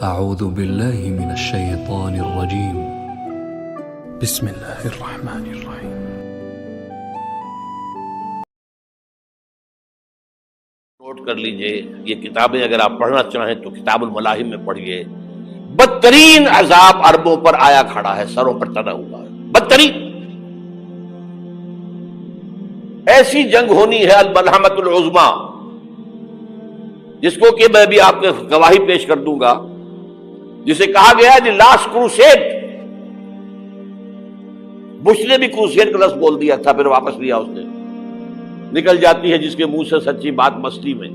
اعوذ باللہ من الشیطان الرجیم بسم اللہ الرحمن الرحیم۔ نوٹ کر لیجئے، یہ کتابیں اگر آپ پڑھنا چاہیں تو کتاب الملاحم میں پڑھیے۔ بدترین عذاب عربوں پر آیا کھڑا ہے، سروں پر ٹنا ہوا ہے، بدترین ایسی جنگ ہونی ہے الملحمۃ العظمیٰ، جس کو کہ میں بھی آپ کے گواہی پیش کر دوں گا، جسے کہا گیا ہے دی لاسٹ کروسیڈ۔ بش نے بھی کروسیڈ کا لفظ بول دیا تھا، پھر واپس لیا اس نے۔ نکل جاتی ہے جس کے منہ سے سچی بات مستی میں،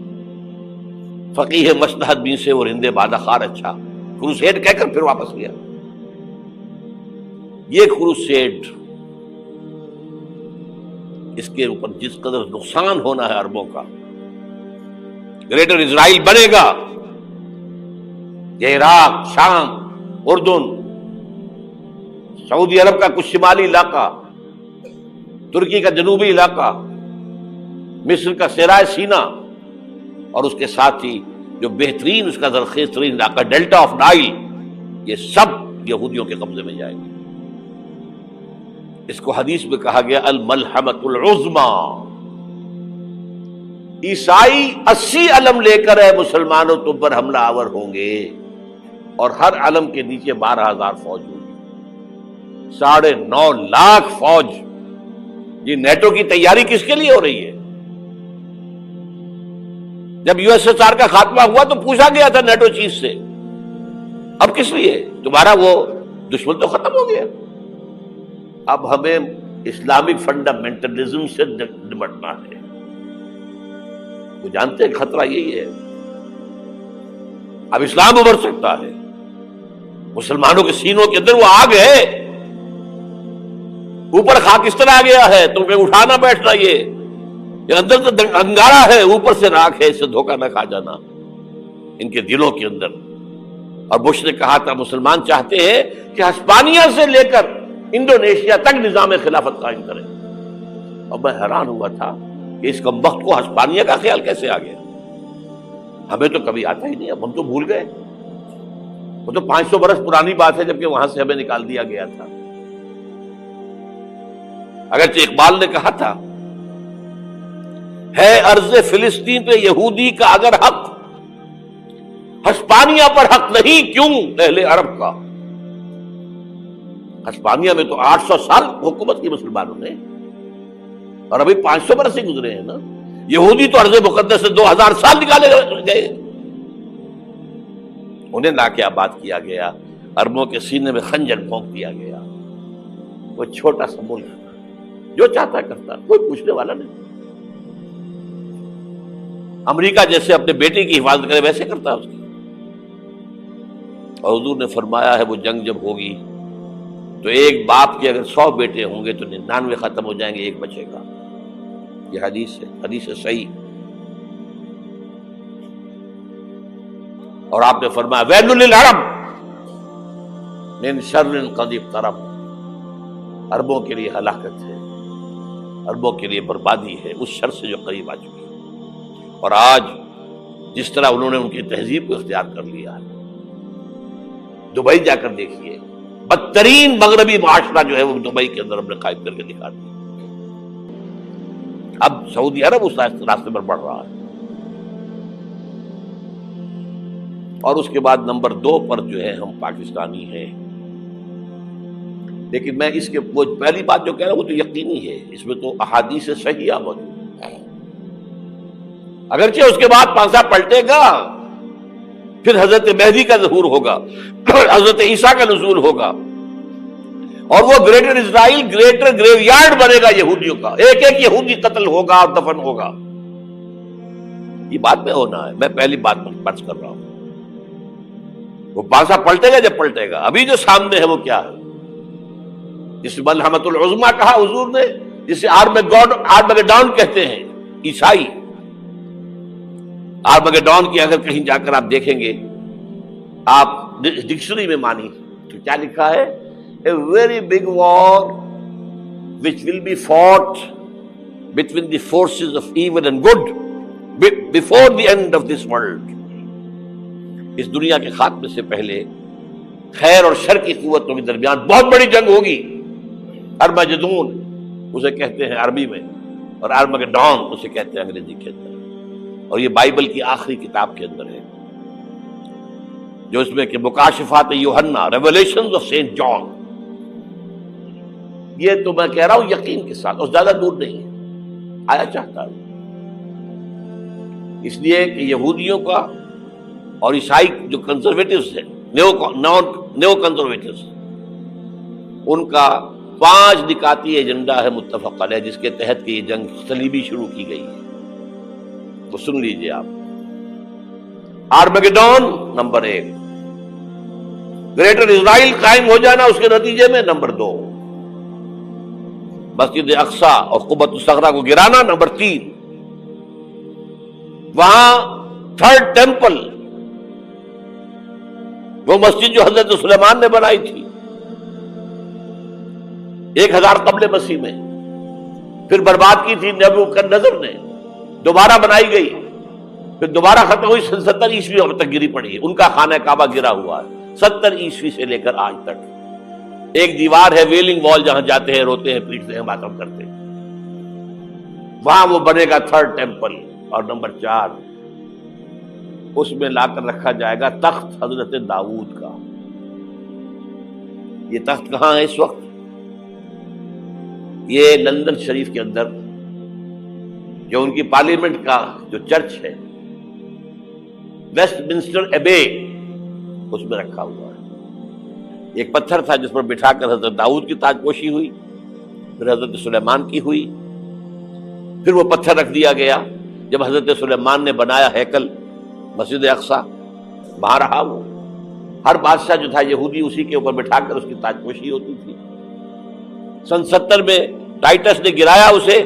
فقیہ مصلحت بھی سے اور ہندے بادہ خار اچھا، کروسیڈ کہہ کر پھر واپس لیا۔ یہ کروسیڈ، اس کے اوپر جس قدر نقصان ہونا ہے عربوں کا، گریٹر اسرائیل بنے گا، یہ عراق، شام، اردن، سعودی عرب کا کچھ شمالی علاقہ، ترکی کا جنوبی علاقہ، مصر کا صحرائے سینا، اور اس کے ساتھ ہی جو بہترین اس کا زرخیز ترین علاقہ ڈیلٹا آف نائل، یہ سب یہودیوں کے قبضے میں جائے گا۔ اس کو حدیث میں کہا گیا الملحمۃ العظمیٰ۔ عیسائی 80 علم لے کر اے مسلمانوں تم پر حملہ آور ہوں گے، اور ہر علم کے نیچے 12,000 فوج ہوگی، 9.5 لاکھ فوج۔ یہ نیٹو کی تیاری کس کے لیے ہو رہی ہے؟ جب یو ایس ایس آر کا خاتمہ ہوا تو پوچھا گیا تھا نیٹو چیف سے، اب کس لیے؟ تمہارا وہ دشمن تو ختم ہو گیا، اب ہمیں اسلامک فنڈامنٹلزم سے نمٹنا ہے۔ وہ جانتے ہیں خطرہ یہی ہے، اب اسلام ابھر سکتا ہے، مسلمانوں کے سینوں کے اندر وہ آگ ہے، اوپر خاکستر آ گیا ہے، تمہیں اٹھانا بیٹھنا، یہ اندر تو انگارہ ہے، اوپر سے راکھ ہے، اس سے دھوکہ نہ کھا جانا ان کے دلوں کے اندر۔ اور بش نے کہا تھا مسلمان چاہتے ہیں کہ ہسپانیہ سے لے کر انڈونیشیا تک نظام خلافت قائم کریں، اور میں حیران ہوا تھا کہ اس کمبخت کو ہسپانیہ کا خیال کیسے آ گیا؟ ہمیں تو کبھی آتا ہی نہیں، اب ہم تو بھول گئے، وہ تو 500 برس پرانی بات ہے، جبکہ وہاں سے ہمیں نکال دیا گیا تھا۔ اگرچہ اقبال نے کہا تھا ہے ارض فلسطین پہ یہودی کا اگر حق، ہسپانیہ پر حق نہیں کیوں اہل عرب کا؟ ہسپانیہ میں تو 800 سال حکومت کی مسلمانوں نے، اور ابھی 500 برس سے گزرے ہیں نا۔ یہودی تو ارض مقدس سے 2000 سال نکالے گئے، انہیں ناکہ آباد کیا گیا، عربوں کے سینے میں خنجر پھونک دیا گیا۔ وہ چھوٹا سا ملک جو چاہتا کرتا، کوئی پوچھنے والا نہیں۔ امریکہ جیسے اپنے بیٹے کی حفاظت کرے ویسے کرتا اس کی۔ اور حضور نے فرمایا ہے وہ جنگ جب ہوگی تو ایک باپ کے اگر 100 بیٹے ہوں گے تو 99 ختم ہو جائیں گے، ایک بچے گا۔ یہ حدیث ہے، حدیث ہے صحیح۔ اور آپ نے فرمایا ویل للعرب من شر قد اقترب، عربوں کے لیے ہلاکت ہے، عربوں کے لیے بربادی ہے اس شر سے جو قریب آ چکی ہے۔ اور آج جس طرح انہوں نے ان کی تہذیب کو اختیار کر لیا ہے، دبئی جا کر دیکھیے، بدترین مغربی معاشرہ جو ہے وہ دبئی کے اندر ہم نے قائم کر کے دکھا دیا۔ اب سعودی عرب اس راستے پر بڑھ رہا ہے۔ اور اس کے بعد نمبر 2 پر جو ہے ہم پاکستانی ہیں، لیکن میں اس کے وہ پہلی بات جو کہہ رہا ہوں وہ تو یقینی ہے، اس میں تو احادیث صحیحہ موجود ہے۔ اگرچہ اس کے بعد پانسا پلٹے گا، پھر حضرت مہدی کا ظہور ہوگا، حضرت عیسیٰ کا نزول ہوگا، اور وہ گریٹر اسرائیل گریٹر گریو یارڈ بنے گا یہودیوں کا، ایک ایک یہودی قتل ہوگا اور دفن ہوگا۔ یہ بات میں ہونا ہے، میں پہلی بات پر کر رہا ہوں۔ وہ پانسا پلٹے گا جب پلٹے گا، ابھی جو سامنے ہے وہ کیا ہے؟ جس ملحمۃ العظمیٰ کہا حضور نے، جسے آرمگیڈون کہتے ہیں عیسائی۔ آرمگیڈون کی اگر کہیں جا کر آپ دیکھیں گے، آپ ڈکشنری میں مانی تو کیا لکھا ہے؟ A very big war which will be fought between the forces of evil and good before the end of this world. اس دنیا کے خاتمے سے پہلے خیر اور شر کی قوتوں کے درمیان بہت بڑی جنگ ہوگی. ارمجدون اسے کہتے ہیں عربی میں، اور ارمگڈون اسے کہتے ہیں انگریزی کے اندر. اور یہ بائبل کی آخری کتاب کے اندر ہے، جو اس میں کہ مکاشفات یوحنا، ریولیشنز آف سینٹ جان. یہ تو میں کہہ رہا ہوں یقین کے ساتھ، اور زیادہ دور نہیں ہے، آیا چاہتا ہوں. اس لیے کہ یہودیوں کا اور عیسائی جو کنزرویٹوز ہیں، نیو کنزرویٹوز، ان کا 5 نکاتی ایجنڈا ہے متفق علیہ، جس کے تحت کہ یہ جنگ صلیبی شروع کی گئی ہے. وہ سن لیجئے آپ. آرمیگیڈون نمبر 1، گریٹر اسرائیل قائم ہو جانا اس کے نتیجے میں نمبر 2، مسجد اقصی اور قبۃ الصغریٰ کو گرانا نمبر 3، وہاں 3rd ٹیمپل، وہ مسجد جو حضرت سلیمان نے بنائی تھی 1000 قبل مسیح میں، پھر برباد کی تھی نیبوکدنیزر نے، دوبارہ بنائی گئی، پھر دوبارہ ختم ہوئی 70 عیسوی تک گری پڑی ہے. ان کا خانہ کعبہ گرا ہوا ہے 70 عیسوی سے لے کر آج تک. ایک دیوار ہے ویلنگ وال، جہاں جاتے ہیں، روتے ہیں، پیٹتے ہیں، ماتم کرتے ہیں. وہاں وہ بنے گا 3rd ٹیمپل. اور نمبر 4، اس میں لا کر رکھا جائے گا تخت حضرت داؤد کا. یہ تخت کہاں ہے اس وقت؟ یہ لندن شریف کے اندر، جو ان کی پارلیمنٹ کا جو چرچ ہے، ویسٹ منسٹر ایبے، اس میں رکھا ہوا ہے. ایک پتھر تھا جس پر بٹھا کر حضرت داؤد کی تاج پوشی ہوئی، پھر حضرت سلیمان کی ہوئی، پھر وہ پتھر رکھ دیا گیا جب حضرت سلیمان نے بنایا ہیکل مسجد اقصی، وہاں رہا وہ. ہر بادشاہ جو تھا یہودی اسی کے اوپر بٹھا کر اس کی تاج پوشی ہوتی تھی. سن 70 میں ٹائٹس نے گرایا اسے،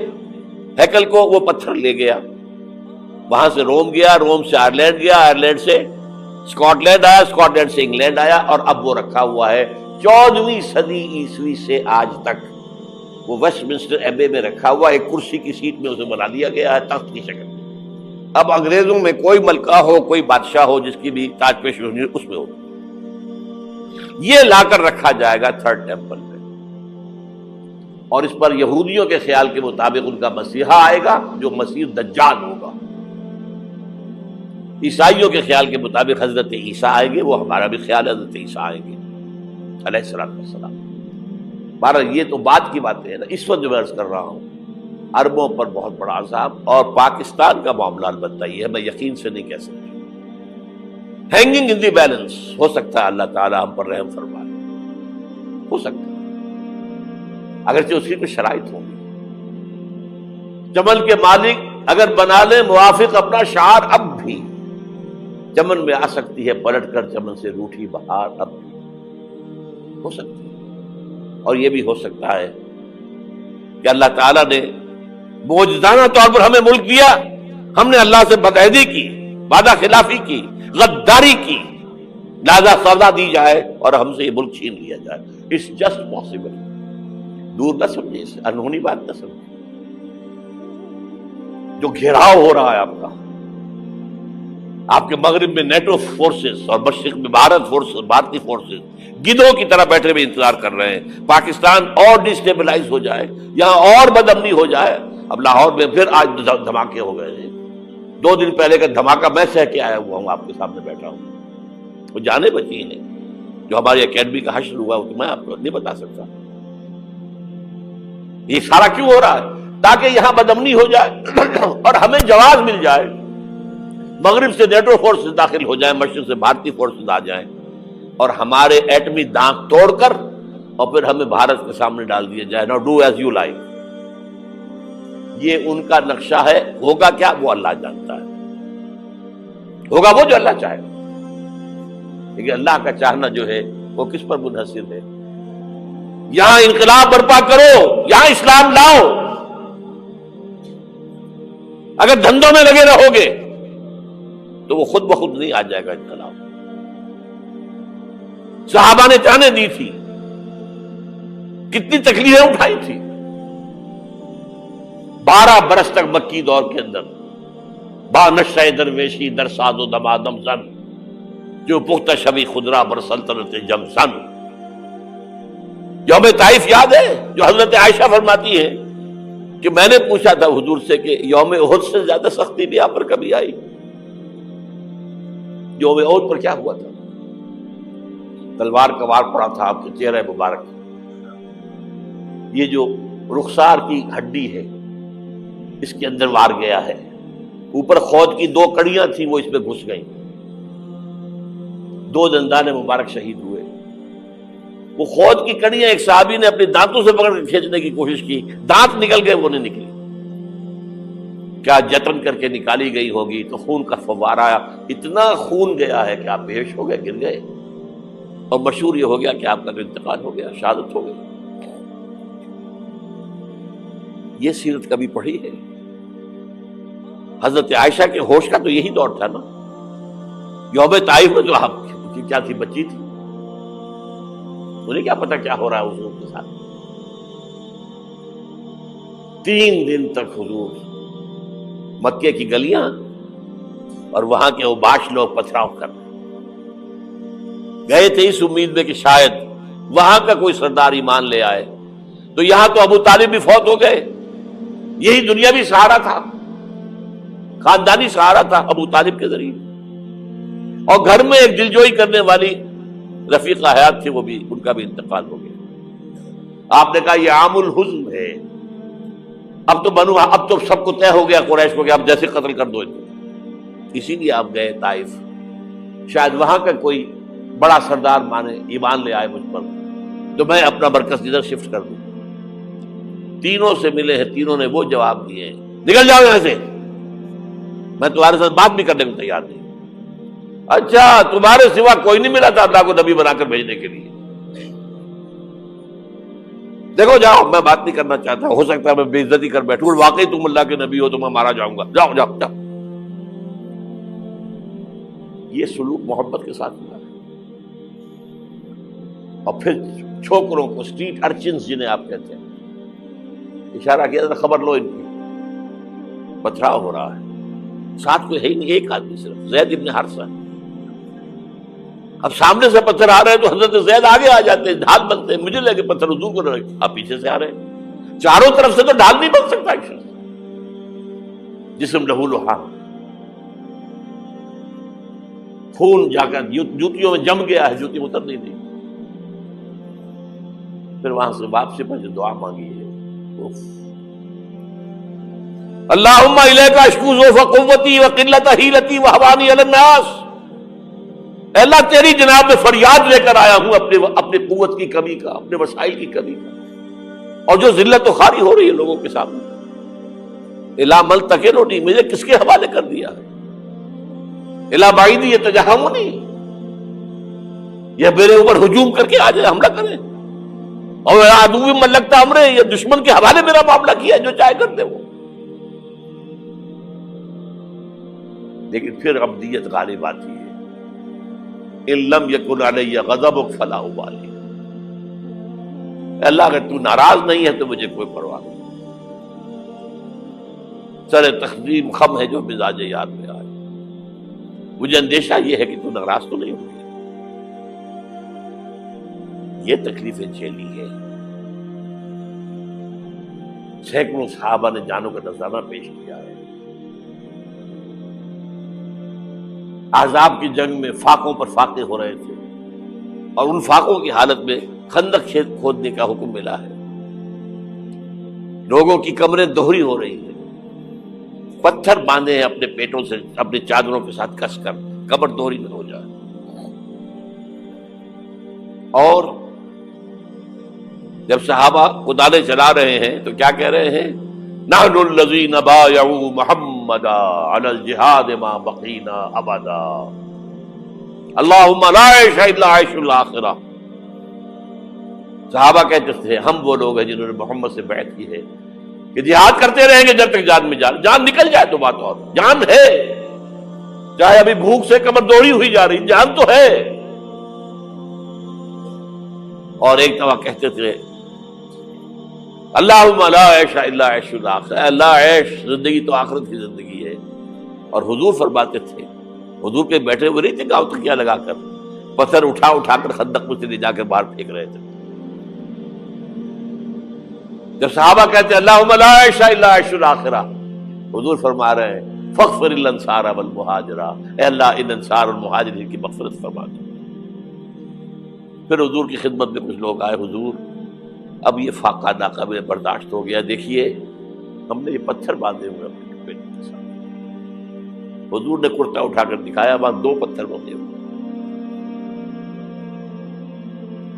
ہیکل کو، وہ پتھر لے گیا، وہاں سے روم گیا، روم سے آئرلینڈ گیا، آئرلینڈ سے اسکاٹ لینڈ آیا، اسکاٹ لینڈ سے انگلینڈ آیا، اور اب وہ رکھا ہوا ہے 14ویں صدی عیسوی سے آج تک. وہ ویسٹ منسٹر ایبے میں رکھا ہوا، ایک کرسی کی سیٹ میں اسے بنا دیا گیا ہے تخت کی شکل میں. اب انگریزوں میں کوئی ملکہ ہو، کوئی بادشاہ ہو جس کی بھی تاج پوشی ہونی، اس میں ہو. یہ لا کر رکھا جائے گا 3rd ٹیمپل میں، اور اس پر یہودیوں کے خیال کے مطابق ان کا مسیحا آئے گا جو مسیح دجال ہوگا. عیسائیوں کے خیال کے مطابق حضرت عیسیٰ آئیں گے، وہ ہمارا بھی خیال ہے حضرت عیسیٰ آئیں گے علیہ السلام. بہرحال یہ تو بعد کی باتیں ہیں نا. اس وقت جو میں عرض کر رہا ہوں، عربوں پر بہت بڑا عذاب، اور پاکستان کا معاملہ البتہ یہ ہے، میں یقین سے نہیں کہہ سکتا. ہینگنگ ان دی بیلنس، ہو سکتا ہے اللہ تعالی ہم پر رحم فرمائے، ہو سکتا ہے، اگرچہ اسی پہ شرائط ہوں گی. چمن کے مالک اگر بنا لے موافق اپنا شعار، اب بھی چمن میں آ سکتی ہے پلٹ کر چمن سے روٹھی بہار، اب بھی ہو سکتی ہے. اور یہ بھی ہو سکتا ہے کہ اللہ تعالیٰ نے معجزانہ طور پر ہمیں ملک دیا، ہم نے اللہ سے بدعہدی کی، وعدہ خلافی کی، غداری کی، لہذا سزا دی جائے اور ہم سے یہ ملک چھین لیا جائے. It's just possible. دور نہ سمجھے اسے، انہونی بات نہ سمجھے. جو گھیراؤ ہو رہا ہے آپ کا، آپ کے مغرب میں نیٹو فورسز اور مشرق میں بھارتی فورسز گدھوں کی طرح بیٹھے ہوئے انتظار کر رہے ہیں پاکستان اور ڈسٹیبلائز ہو جائے، یہاں اور بدامنی ہو جائے. اب لاہور میں پھر آج دھماکے ہو گئے ہیں. 2 دن پہلے کا دھماکہ میں سہ کے آیا ہوا ہوں، آپ کے سامنے بیٹھا ہوں. وہ جانے بچی ہیں جو ہماری اکیڈمی کا حشر ہوا، وہ تو میں آپ کو نہیں بتا سکتا. یہ سارا کیوں ہو رہا ہے؟ تاکہ یہاں بدامنی ہو جائے اور ہمیں جواز مل جائے. مغرب سے نیٹو فورسز داخل ہو جائیں، مشرق سے بھارتی فورسز آ جائیں، اور ہمارے ایٹمی دانت توڑ کر اور پھر ہمیں بھارت کے سامنے ڈال دیا جائے. نو ڈو ایز یو لائک. یہ ان کا نقشہ ہے. ہوگا کیا وہ اللہ جانتا ہے، ہوگا وہ جو اللہ چاہے. لیکن اللہ کا چاہنا جو ہے وہ کس پر منحصر ہے؟ یہاں انقلاب برپا کرو، یہاں اسلام لاؤ. اگر دھندوں میں لگے رہو گے تو وہ خود بخود نہیں آ جائے گا انقلاب. صحابہ نے جانیں دی تھی، کتنی تکلیفیں اٹھائی تھی. 12 برس تک مکی دور کے اندر با نشہ درویشی در ساز و دمادم زن، جو پختہ شبی خدرا بر سلطنت جمسن. یوم طائف یاد ہے جو حضرت عائشہ فرماتی ہے کہ میں نے پوچھا تھا حضور سے کہ یوم احد سے زیادہ سختی بھی آپ پر کبھی آئی؟ یوم احد پر کیا ہوا تھا؟ تلوار کا وار پڑا تھا آپ کے چہرہ مبارک. یہ جو رخسار کی ہڈی ہے اس کے اندر وار گیا ہے. اوپر خود کی 2 کڑیاں تھیں وہ اس میں گھس گئیں. 2 دندان مبارک شہید ہوئے. وہ خود کی کڑیاں ایک صحابی نے اپنے دانتوں سے پکڑ کر کھینچنے کی کوشش کی, دانت نکل گئے, وہ نہیں نکلی. کیا جتن کر کے نکالی گئی ہوگی تو خون کا فوارہ, اتنا خون گیا ہے کہ آپ بے ہوش ہو گئے, گر گئے, اور مشہور یہ ہو گیا کہ آپ کا انتقال ہو گیا, شہادت ہو گئی. یہ سیرت کبھی پڑھی ہے؟ حضرت عائشہ کے ہوش کا تو یہی دور تھا نا. یوم طائف میں جو آپ کی کیا تھی, بچی تھی, انہیں کیا پتا کیا ہو رہا ہے حضور کے ساتھ. 3 دن تک حضور مکے کی گلیاں اور وہاں کے اوباش لوگ پتھراؤ کر گئے تھے اس امید میں کہ شاید وہاں کا کوئی سردار ایمان لے آئے. تو یہاں تو ابو طالب بھی فوت ہو گئے. یہی دنیا بھی سہارا تھا, خاندانی سہارا تھا ابو طالب کے ذریعے. اور گھر میں ایک دلجوئی کرنے والی رفیقہ حیات تھی, وہ بھی, ان کا بھی انتقال ہو گیا. آپ نے کہا یہ عام الحزن ہے, اب تو سب کو طے ہو گیا قریش کو کہ اب جیسے قتل کر دو ان کو. اسی لیے آپ گئے طائف, شاید وہاں کا کوئی بڑا سردار مانے, ایمان لے آئے مجھ پر, تو میں اپنا مرکز ادھر شفٹ کر دوں. تینوں سے ملے ہیں, تینوں نے وہ جواب دیے ہیں, نکل جاؤ یہاں سے, میں تمہارے ساتھ بات بھی کرنے کو تیار نہیں. اچھا, تمہارے سوا کوئی نہیں ملا تھا اللہ کو نبی بنا کر بھیجنے کے لیے؟ دیکھو جاؤ, میں بات نہیں کرنا چاہتا, ہو سکتا ہے میں بے عزتی کر بیٹھوں, واقعی تم اللہ کے نبی ہو تو میں مارا جاؤں گا, جاؤ جاؤ جاؤ. یہ سلوک محبت کے ساتھ ہوا. اور پھر چھوکروں کو, اسٹریٹ ارچنز جنہیں آپ کہتے ہیں, اشارہ کیا تھا, خبر لو ان کی, پتھراؤ ہو رہا ہے. ساتھ کوئی ہے ہی نہیں, ایک آدمی صرف, زید ابن حارثہ. اب سامنے سے پتھر آ رہے ہیں تو حضرت زید آگے آ جاتے ہیں, ڈھال بنتے ہیں, مجھے لے کے پتھر حضور کو رہے, آپ پیچھے سے آ رہے ہیں. چاروں طرف سے تو ڈھال نہیں بن سکتا ایک شخص, جسم لہو لہام, خون جا کر جوتیوں میں جم گیا ہے, جوتی اتر نہیں دی. پھر وہاں سے واپسی پر جو دعا مانگی ہے, اللہم الیک اشکو ضعف قوتی وقلت حیلتی وہوانی علی الناس. اے اللہ تیری جناب میں فریاد لے کر آیا ہوں اپنی قوت کی کمی کا, اپنے وسائل کی کمی کا, اور جو ذلت و خواری ہو رہی ہے لوگوں کے سامنے. الا ملتقننی, مجھے کس کے حوالے کر دیا ہے؟ الا بعیدی یتجہمنی, یہ میرے اوپر ہجوم کر کے آ جائے, حملہ کرے. اور عدو من لگتا امرے, یہ دشمن کے حوالے میرا معاملہ کیا, جو چاہے کرتے وہ. لیکن پھر عبدیت غالب آتی ہے. ان لم یکن علی غضبک فلا ابالی. اللہ اگر تو ناراض نہیں ہے تو مجھے کوئی پرواہ نہیں. سر تقدیم خم ہے جو مزاج یاد میں آئے. مجھے اندیشہ یہ ہے کہ تو ناراض تو نہیں ہوگی. یہ تکلیفیں جھیلی ہے. سینکڑوں صحابہ نے جانوں کا نذرانہ پیش کیا ہے. احزاب کی جنگ میں فاقوں پر فاقے ہو رہے تھے, اور ان فاقوں کی حالت میں خندق کھودنے کا حکم ملا ہے. لوگوں کی کمریں دوہری ہو رہی ہیں, پتھر باندھے ہیں اپنے پیٹوں سے, اپنے چادروں کے ساتھ کس کر کمر دوہری نہ ہو جائے. اور جب صحابہ کدالیں چلا رہے ہیں تو کیا کہہ رہے ہیں؟ نحن الذین بایعوا محمدا علی الجہاد ما بقینا ابدا اللہم لا عیش الا عیش الاخرہ. صحابہ کہتے تھے ہم وہ لوگ ہیں جنہوں نے محمد سے بیعت کی ہے کہ جہاد کرتے رہیں گے جب تک جان میں جان نکل جائے تو بات اور. جان ہے, چاہے ابھی بھوک سے کمر دوڑی ہوئی جا رہی, جان تو ہے. اور ایک دفعہ کہتے تھے اللہم لا عیش الا عیش الاخرہ, اللہ عیش زندگی تو آخرت کی زندگی ہے. اور حضور فرماتے تھے حضور کے بیٹھے ہوئے نہیں تھے گاؤں تکیہ لگا کر، پتھر اٹھا اٹھا کر خندق میں سے لے جا کر باہر پھینک رہے تھے۔ جب صحابہ کہتے ہیں اللہم لا عیش الا عیش الاخرہ، حضور فرما رہے ہیں فاغفر الانصار والمہاجرہ، اے اللہ ان انصار اور مہاجرین کی مغفرت فرما دے۔ پھر حضور کی خدمت میں کچھ لوگ آئے، حضور اب یہ فاقہ ناقابل برداشت ہو گیا، دیکھیے ہم نے یہ پتھر باندھے ہوئے اپنے پیٹ کے ساتھ۔ حضور نے کرتا اٹھا کر دکھایا، وہاں 2 پتھر بندھے ہوئے۔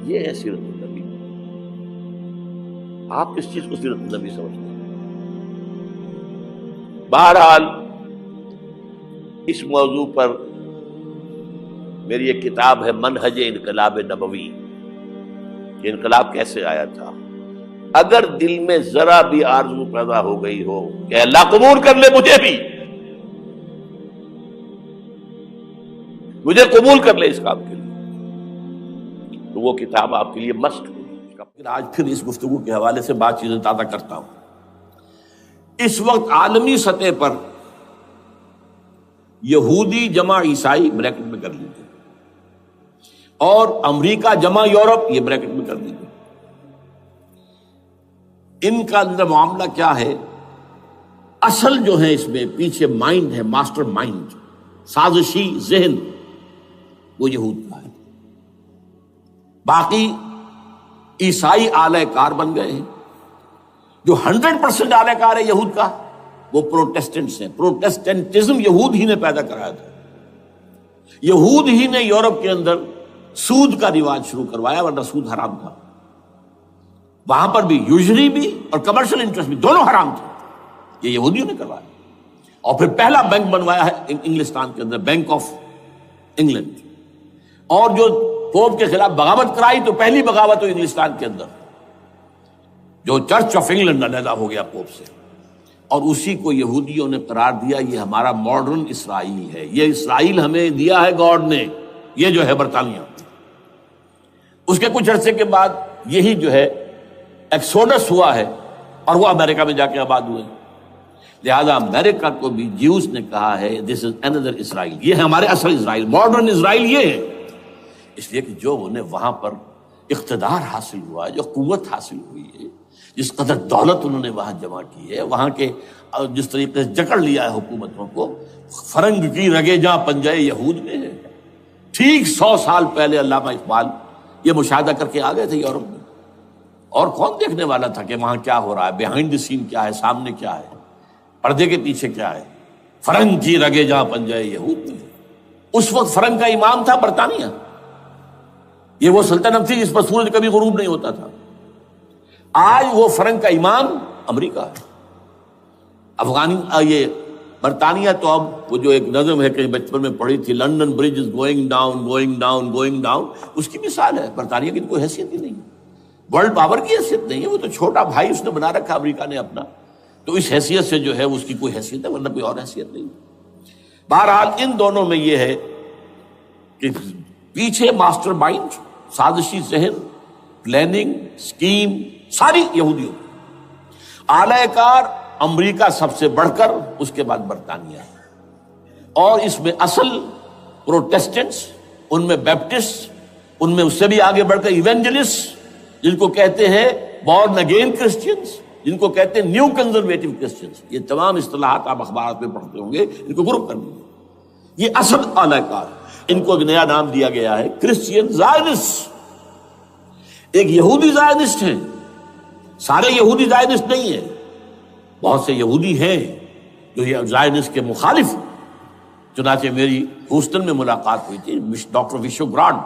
یہ ہے سیرت النبی۔ آپ کس چیز کو سیرت النبی سمجھتے ہیں؟ بہرحال اس موضوع پر میری ایک کتاب ہے منہج انقلاب نبوی، کہ انقلاب کیسے آیا تھا۔ اگر دل میں ذرا بھی آرزو پیدا ہو گئی ہو کہ اللہ قبول کر لے مجھے بھی، مجھے قبول کر لے اس کام کے لیے، تو وہ کتاب آپ کے لیے مسٹ ہوگی۔ آج پھر اس گفتگو کے حوالے سے بات چیزیں تازہ کرتا ہوں۔ اس وقت عالمی سطح پر یہودی جمع عیسائی بریکٹ میں کر لیجیے، اور امریکہ جمع یورپ یہ بریکٹ میں کر دیجیے، ان کا اندر معاملہ کیا ہے؟ اصل جو ہے اس میں پیچھے مائنڈ ہے، ماسٹر مائنڈ، سازشی ذہن، وہ یہود کا ہے۔ باقی عیسائی آلہ کار بن گئے ہیں۔ جو 100% آلہ کار ہے یہود کا وہ پروٹیسٹنٹس ہیں۔ پروٹیسٹنٹزم یہود ہی نے پیدا کرایا تھا، یہود ہی نے یورپ کے اندر سود کا رواج شروع کروایا، ورنہ سود حرام تھا۔ وہاں پر بھی یوزری بھی اور کمرشل انٹرسٹ بھی دونوں حرام تھے، یہ یہودیوں نے کروایا۔ اور پھر پہلا بینک بنوایا ہے انگلستان کے اندر، بینک آف انگلینڈ۔ اور جو پوپ کے خلاف بغاوت کرائی تو پہلی بغاوت ہوئی انگلستان کے اندر، جو چرچ آف انگلینڈ علیحدہ ہو گیا پوپ سے، اور اسی کو یہودیوں نے قرار دیا یہ ہمارا ماڈرن اسرائیل ہے، یہ اسرائیل ہمیں دیا ہے گاڈ نے، یہ جو ہے برطانیہ۔ اس کے کچھ عرصے کے بعد یہی جو ہے ایکسوڈس ہوا ہے، اور وہ امریکہ میں جا کے آباد ہوئے۔ لہذا امریکہ کو بھی جیوز نے کہا ہے دس از اندر اسرائیل، یہ ہے ہمارے اصل اسرائیل، ماڈرن اسرائیل یہ ہے۔ اس لیے کہ جو انہیں وہاں پر اقتدار حاصل ہوا ہے، جو قوت حاصل ہوئی ہے، جس قدر دولت انہوں نے وہاں جمع کی ہے، وہاں کے جس طریقے سے جکڑ لیا ہے حکومتوں کو، فرنگ کی رگے جہاں پنجے یہود میں ہے۔ ٹھیک 100 سال پہلے علامہ اقبال یہ مشاہدہ کر کے آ گئے تھے یورپ میں، اور کون دیکھنے والا تھا کہ وہاں کیا ہو رہا ہے، بیہائنڈ دی سین کیا ہے، سامنے کیا ہے، پردے کے پیچھے کیا ہے۔ فرنگ کی رگے جہاں پنجے یہود میں۔ اس وقت فرنگ کا امام تھا برطانیہ، یہ وہ سلطنت تھی جس پر سورج کبھی غروب نہیں ہوتا تھا۔ آج وہ فرنگ کا امام امریکہ ہے۔ یہ برطانیہ تو اب وہ جو ایک نظم ہے کہ بچپن میں پڑھی تھی، London bridge is going down going down going down, اس کی مثال ہے۔ برطانیہ کی کوئی حیثیت ہی نہیں، ورلڈ پاور کی حیثیت نہیں ہے، وہ تو چھوٹا بھائی اس نے بنا رکھا امریکہ نے اپنا، تو اس حیثیت سے جو ہے اس کی کوئی حیثیت ہے، ورنہ کوئی اور حیثیت نہیں۔ بہرحال ان دونوں میں یہ ہے کہ پیچھے ماسٹر مائنڈ، سازشی ذہن، پلاننگ، اسکیم ساری یہودیوں کی۔ اعلی کار امریکہ سب سے بڑھ کر، اس کے بعد برطانیہ ہے، اور اس میں اصل پروٹیسٹنٹس، ان میں بیپٹسٹ، ان میں اس سے بھی آگے بڑھ کر ایونجلسٹ، جن کو کہتے ہیں بورن اگین کرسچنس، جن کو کہتے ہیں نیو کنزرویٹو کرسچنس، یہ تمام اصطلاحات آپ اخبارات میں پڑھتے ہوں گے، ان کو گروپ کر لیجیے۔ یہ اصل اعلی کار، ان کو ایک نیا نام دیا گیا ہے کرسچین زائنسٹ۔ ایک یہودی زائنسٹ ہیں، سارے یہودی زائنسٹ نہیں ہیں، بہت سے یہودی ہیں جو یہ زائنسٹ کے مخالف ہیں۔ چنانچہ میری ہیوسٹن میں ملاقات ہوئی تھی ڈاکٹر وشو گرانٹ،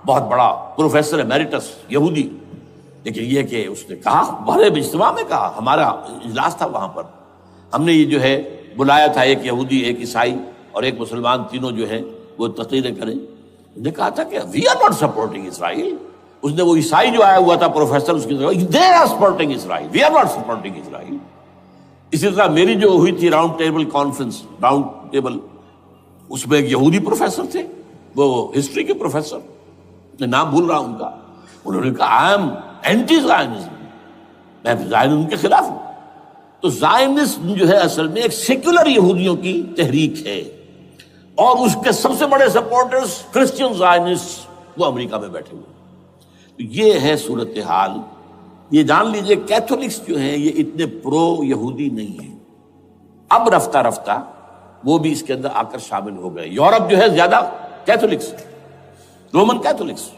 بہت بڑا پروفیسر ایمیریٹس یہودی، لیکن یہ کہ اس نے کہا، بڑے اجتماع میں کہا، ہمارا اجلاس تھا وہاں پر، ہم نے یہ جو ہے بلایا تھا ایک یہودی، ایک عیسائی اور ایک مسلمان، تینوں جو ہے وہ تقریریں کریں۔ اس نے کہا تھا کہ وی آر ناٹ سپورٹنگ اسرائیل۔ اس نے وہ عیسائی جو آیا ہوا تھا پروفیسر، اس کی طرف they are supporting Israel, we are not supporting Israel. اسی طرح میری جو ہوئی تھی round table conference, round table, اس میں ایک یہودی پروفیسر تھے، وہ ہسٹری کے پروفیسر، میں نام بھول رہا ہوں ان کا، انہوں نے کہا آئی ایم اینٹی زائنزم، میں زائنزم کے خلاف ہوں۔ تو زائنزم جو ہے اصل میں ایک سیکولر یہودیوں کی تحریک ہے، اور اس کے سب سے بڑے سپورٹرز کرسچن زائنسٹ وہ امریکہ میں بیٹھے ہوئے. تو یہ ہے صورتحال. یہ جان لیجئے کیتھولکس جو ہیں یہ اتنے پرو یہودی نہیں ہیں. اب رفتہ رفتہ وہ بھی اس کے اندر آ کر شامل ہو گئے. یورپ جو ہے زیادہ Catholics, Roman Catholics.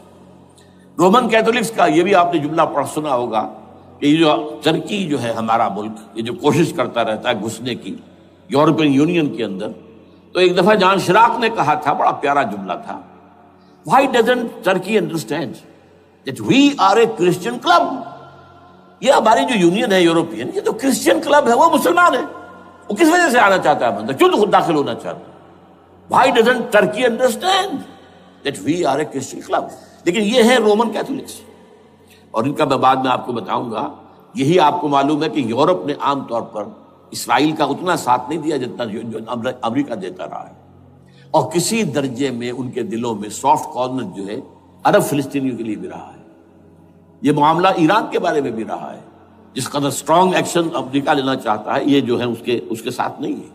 Roman Catholics کا یہ بھی آپ نے جملہ پڑھ سنا ہوگا کہ یہ جو ترکی جو ہے ہمارا ملک، یہ جو کوشش کرتا رہتا ہے گھسنے کی یورپین یونین کے اندر، تو ایک دفعہ جان شراق نے کہا تھا، بڑا پیارا جملہ تھا، Why doesn't Turkey understand that we are a Christian club؟ یہ ہماری جو یونین ہے یورپین، یہ تو کرسچین کلب ہے، وہ مسلمان ہے، وہ کس وجہ سے آنا چاہتا ہے بندہ، کیوں تو خود داخل ہونا چاہتا ہے؟ Why doesn't Turkey understand that we are a Christian club؟ لیکن یہ ہے رومن کیتھولکس، اور ان کا میں بعد میں آپ کو بتاؤں گا. یہی آپ کو معلوم ہے کہ یورپ نے عام طور پر اسرائیل کا اتنا ساتھ نہیں دیا جتنا جو امریکہ دیتا رہا ہے، اور کسی درجے میں ان کے دلوں میں سافٹ کارنر جو ہے عرب فلسطینیوں کے لیے بھی رہا ہے. یہ معاملہ ایران کے بارے میں بھی رہا ہے، جس قدر اسٹرانگ ایکشن امریکہ لینا چاہتا ہے، یہ جو ہے اس کے ساتھ نہیں ہے.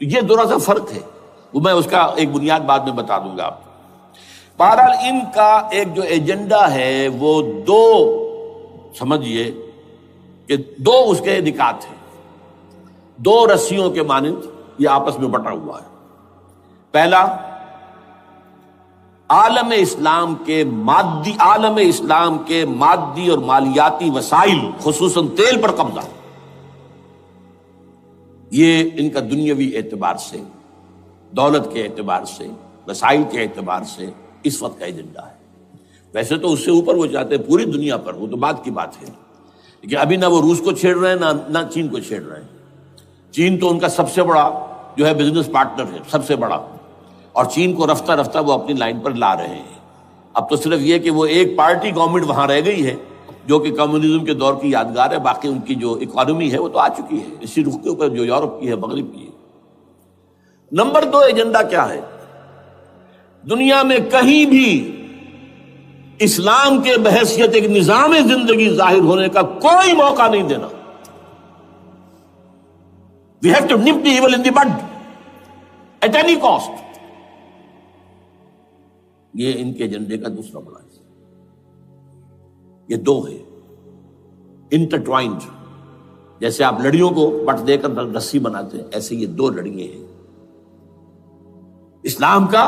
تو یہ تھوڑا سا فرق ہے، وہ میں اس کا ایک بنیاد بعد میں بتا دوں گا آپ کو. بہرحال ان کا ایک جو ایجنڈا ہے وہ دو، سمجھیے کہ دو اس کے نکات ہیں، دو رسیوں کے مانند یہ آپس میں بٹا ہوا ہے. پہلا، عالم اسلام کے مادی اور مالیاتی وسائل، خصوصاً تیل پر قبضہ. یہ ان کا دنیاوی اعتبار سے، دولت کے اعتبار سے، وسائل کے اعتبار سے اس وقت کا ایجنڈا ہے. ویسے تو اس سے اوپر وہ چاہتے ہیں پوری دنیا پر، وہ تو بات کی بات ہے، لیکن ابھی نہ وہ روس کو چھیڑ رہے ہیں نہ چین کو چھیڑ رہے ہیں. چین تو ان کا سب سے بڑا جو ہے بزنس پارٹنر ہے، سب سے بڑا، اور چین کو رفتہ رفتہ وہ اپنی لائن پر لا رہے ہیں. اب تو صرف یہ کہ وہ ایک پارٹی گورنمنٹ وہاں رہ گئی ہے جو کہ کمیونزم کے دور کی یادگار ہے، باقی ان کی جو اکانومی ہے وہ تو آ چکی ہے اسی رخ کے اوپر جو یورپ کی ہے، مغرب کی ہے. نمبر دو ایجنڈا کیا ہے؟ دنیا میں کہیں بھی اسلام کے بحیثیت ایک نظام زندگی ظاہر ہونے کا کوئی موقع نہیں دینا. We have to nip the evil in the bud at any cost. یہ ان کے ایجنڈے کا دوسرا بڑا ہے. یہ دو ہے انٹرٹوائنڈ، جیسے آپ لڑیوں کو بٹ دے کر رسی بناتے ہیں، ایسے یہ دو لڑیے ہیں. اسلام کا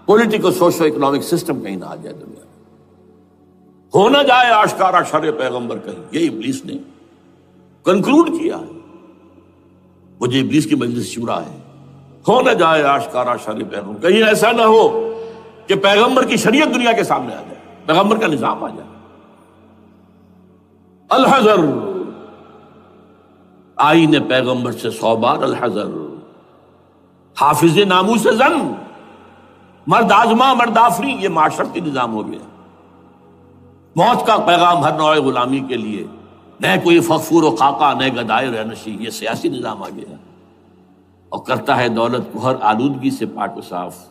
پولیٹیکل سوشو اکنامک سسٹم کہیں نہ آ جائے دنیا میں، ہو نہ جائے آشکارا شر پیغمبر کہیں. یہ ابلیس نے کنکلوڈ کیا ہے، وہ جو ابلیس کی مجلس شورا ہے، ہو نہ جائے آشکارا شر پیغمبر، کہیں ایسا نہ ہو کہ پیغمبر کی شریعت دنیا کے سامنے آ جائے، پیغمبر کا نظام آ جائے. الحذر، آئین پیغمبر سے 100 بار الحذر. حافظ ناموس زن، مرد آزما مرد آفری، یہ معاشرتی نظام ہو گیا. موت کا پیغام ہر نوع غلامی کے لیے، نہ کوئی فخور و خاکہ نہ گدائے رہنشی، یہ سیاسی نظام آ گیا. اور کرتا ہے دولت کو ہر آلودگی سے پاک و صاف،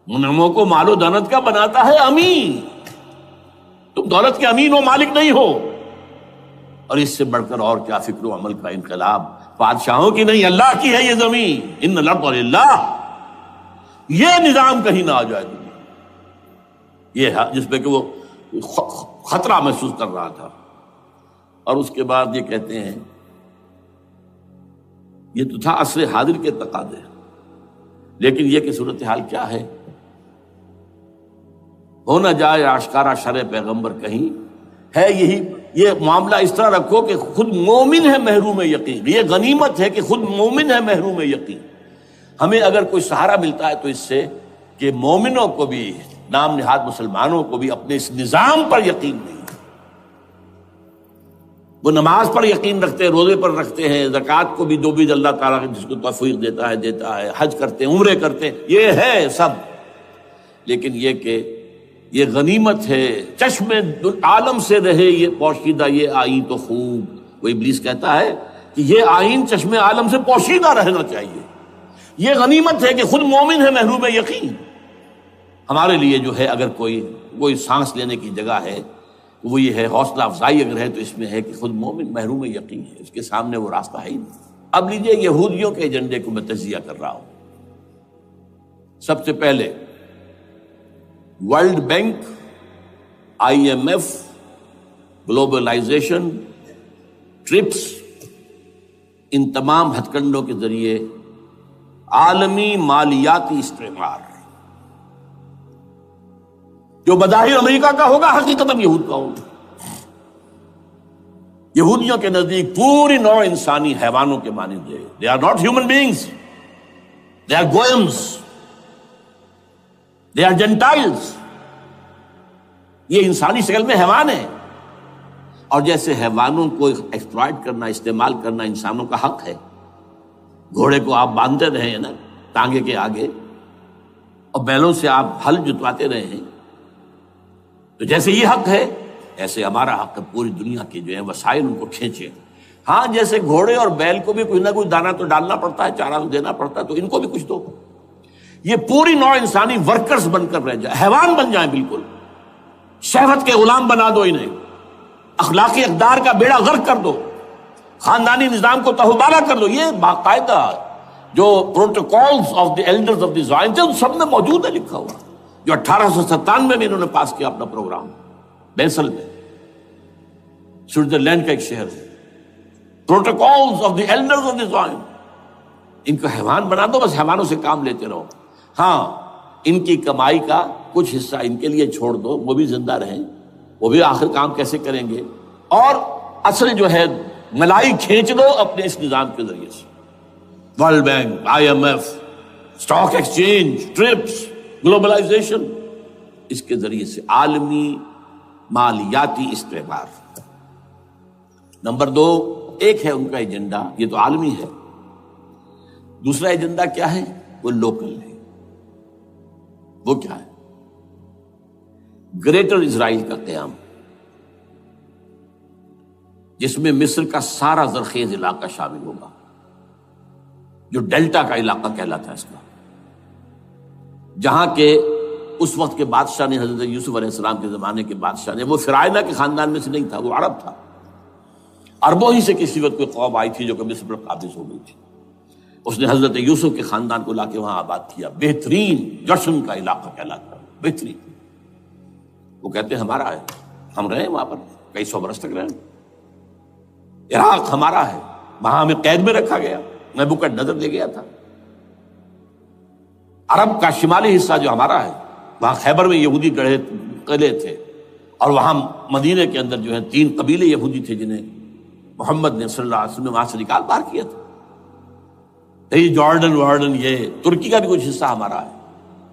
منعموں کو مال و دولت کا بناتا ہے امین. تم دولت کے امین و مالک نہیں ہو. اور اس سے بڑھ کر اور کیا فکر و عمل کا انقلاب، بادشاہوں کی نہیں اللہ کی ہے یہ زمین، ان الارض للہ. یہ نظام کہیں نہ آ جائے دنیا، یہ جس پہ کہ وہ خطرہ محسوس کر رہا تھا. اور اس کے بعد یہ کہتے ہیں، یہ تو تھا عصر حاضر کے تقاضے، لیکن یہ کہ صورتحال کیا ہے؟ ہو نہ جائے آشکارا شر پیغمبر کہیں ہے. یہی یہ معاملہ اس طرح رکھو کہ خود مومن ہے محروم یقین. یہ غنیمت ہے کہ خود مومن ہے محروم یقین. ہمیں اگر کوئی سہارا ملتا ہے تو اس سے کہ مومنوں کو بھی، نام نہاد مسلمانوں کو بھی اپنے اس نظام پر یقین نہیں. وہ نماز پر یقین رکھتے ہیں، روزے پر رکھتے ہیں، زکوٰۃ کو بھی جو بھی اللہ تعالیٰ جس کو توفیق دیتا ہے، حج کرتے ہیں، عمرے کرتے ہیں، یہ ہے سب. لیکن یہ کہ یہ غنیمت ہے، چشم عالم سے رہے یہ پوشیدہ یہ آئین تو خوب. وہ ابلیس کہتا ہے کہ یہ آئین چشم عالم سے پوشیدہ رہنا چاہیے. یہ غنیمت ہے کہ خود مومن ہے محروم یقین. ہمارے لیے جو ہے اگر کوئی سانس لینے کی جگہ ہے وہ یہ ہے، حوصلہ افزائی اگر ہے تو اس میں ہے کہ خود مومن محروم یقین ہے، اس کے سامنے وہ راستہ ہے ہی نہیں. اب لیجئے یہودیوں کے ایجنڈے کو میں تجزیہ کر رہا ہوں. سب سے پہلے world bank, IMF، globalisation, TRIPS, ان تمام ہتھ کنڈوں کے ذریعے عالمی مالیاتی استعمار جو بظاہر امریکہ کا ہوگا حقیقتاً یہود کا ہوگا۔ یہودیوں کے نزدیک پوری نوع انسانی حیوانوں کے مانند ہے۔ They are not human beings. They are goyams. They are Gentiles. یہ انسانی شکل میں حیوان ہے، اور جیسے حیوانوں کو ایکسپلائٹ کرنا، استعمال کرنا انسانوں کا حق ہے، گھوڑے کو آپ باندھتے رہے ہیں نا ٹانگے کے آگے، اور بیلوں سے آپ ہل جتواتے رہے ہیں، تو جیسے یہ حق ہے ایسے ہمارا حق ہے پوری دنیا کے جو ہے وسائل ان کو کھینچے۔ ہاں جیسے گھوڑے اور بیل کو بھی کچھ نہ کچھ دانا تو ڈالنا پڑتا ہے، چارہ تو دینا پڑتا ہے، تو ان کو بھی کچھ دو۔ یہ پوری نوع انسانی ورکرز بن کر رہ جائے، حیوان بن جائیں، بالکل شہوت کے غلام بنا دو انہیں، اخلاقی اقدار کا بیڑا غرق کر دو، خاندانی نظام کو تہوبالا کر دو۔ یہ باقاعدہ جو protocols of the elders of the Zion تھے ان سب میں موجود ہے لکھا ہوا، جو 1897 میں انہوں نے پاس کیا اپنا پروگرام بیسل میں، سوئٹزرلینڈ کا ایک شہر ہے۔ Protocols of the elders of the Zion, ان کو حیوان بنا دو، بس حیوانوں سے کام لیتے رہو۔ ہاں ان کی کمائی کا کچھ حصہ ان کے لیے چھوڑ دو، وہ بھی زندہ رہیں، وہ بھی آخر کام کیسے کریں گے، اور اصل جو ہے ملائی کھینچ دو اپنے اس نظام کے ذریعے سے۔ World bank, IMF، stock exchange, TRIPS, globalisation, اس کے ذریعے سے عالمی مالیاتی استعمار۔ نمبر 2، ایک ہے ان کا ایجنڈا، یہ تو عالمی ہے، دوسرا ایجنڈا کیا ہے؟ وہ لوکل ہے۔ وہ کیا ہے؟ گریٹر اسرائیل کا قیام، جس میں مصر کا سارا زرخیز علاقہ شامل ہوگا، جو ڈیلٹا کا علاقہ کہلاتا ہے اس کا، جہاں کے اس وقت کے بادشاہ نے، حضرت یوسف علیہ السلام کے زمانے کے بادشاہ نے، وہ فرعونہ کے خاندان میں سے نہیں تھا، وہ عرب تھا، عربوں ہی سے کسی وقت کوئی قوم آئی تھی جو کہ مصر پر قابض ہو گئی تھی، اس نے حضرت یوسف کے خاندان کو لا کے وہاں آباد کیا۔ بہترین جشن کا علاقہ کہلاتا ہے، بہترین۔ وہ کہتے ہیں ہمارا ہے، ہم رہے وہاں پر کئی 100 برس تک رہے، عراق ہمارا ہے، وہاں ہمیں قید میں رکھا گیا، نبوکدنضر لے گیا تھا۔ عرب کا شمالی حصہ جو ہمارا ہے، وہاں خیبر میں یہودی قلعے تھے، اور وہاں مدینے کے اندر جو ہے 3 قبیلے یہودی تھے جنہیں محمد نے صلی اللہ علیہ وسلم نے وہاں سے نکال باہر کیا تھا۔ یہ جارڈن یہ ترکی کا بھی کچھ حصہ ہمارا ہے،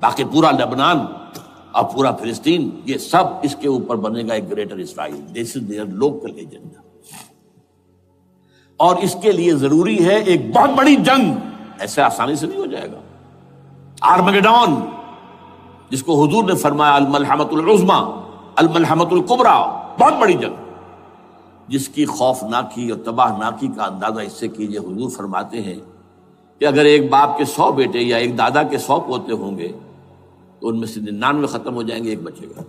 باقی پورا لبنان اور پورا فلسطین، یہ سب اس کے اوپر بنے گا ایک greater Israel. This is there local agenda, اور اس کے لیے ضروری ہے ایک بہت بڑی جنگ، ایسے آسانی سے نہیں ہو جائے گا۔ آرمگیڈون، جس کو حضور نے فرمایا الملحمۃ العظمیٰ، الملحمۃ الکبریٰ، بہت بڑی جنگ، جس کی خوفناکی اور تباہ ناکی کا اندازہ اس سے کیجئے۔ حضور فرماتے ہیں کہ اگر ایک باپ کے 100 بیٹے یا ایک دادا کے 100 پوتے ہوں گے تو ان میں سے 99 ختم ہو جائیں گے، ایک بچے گا۔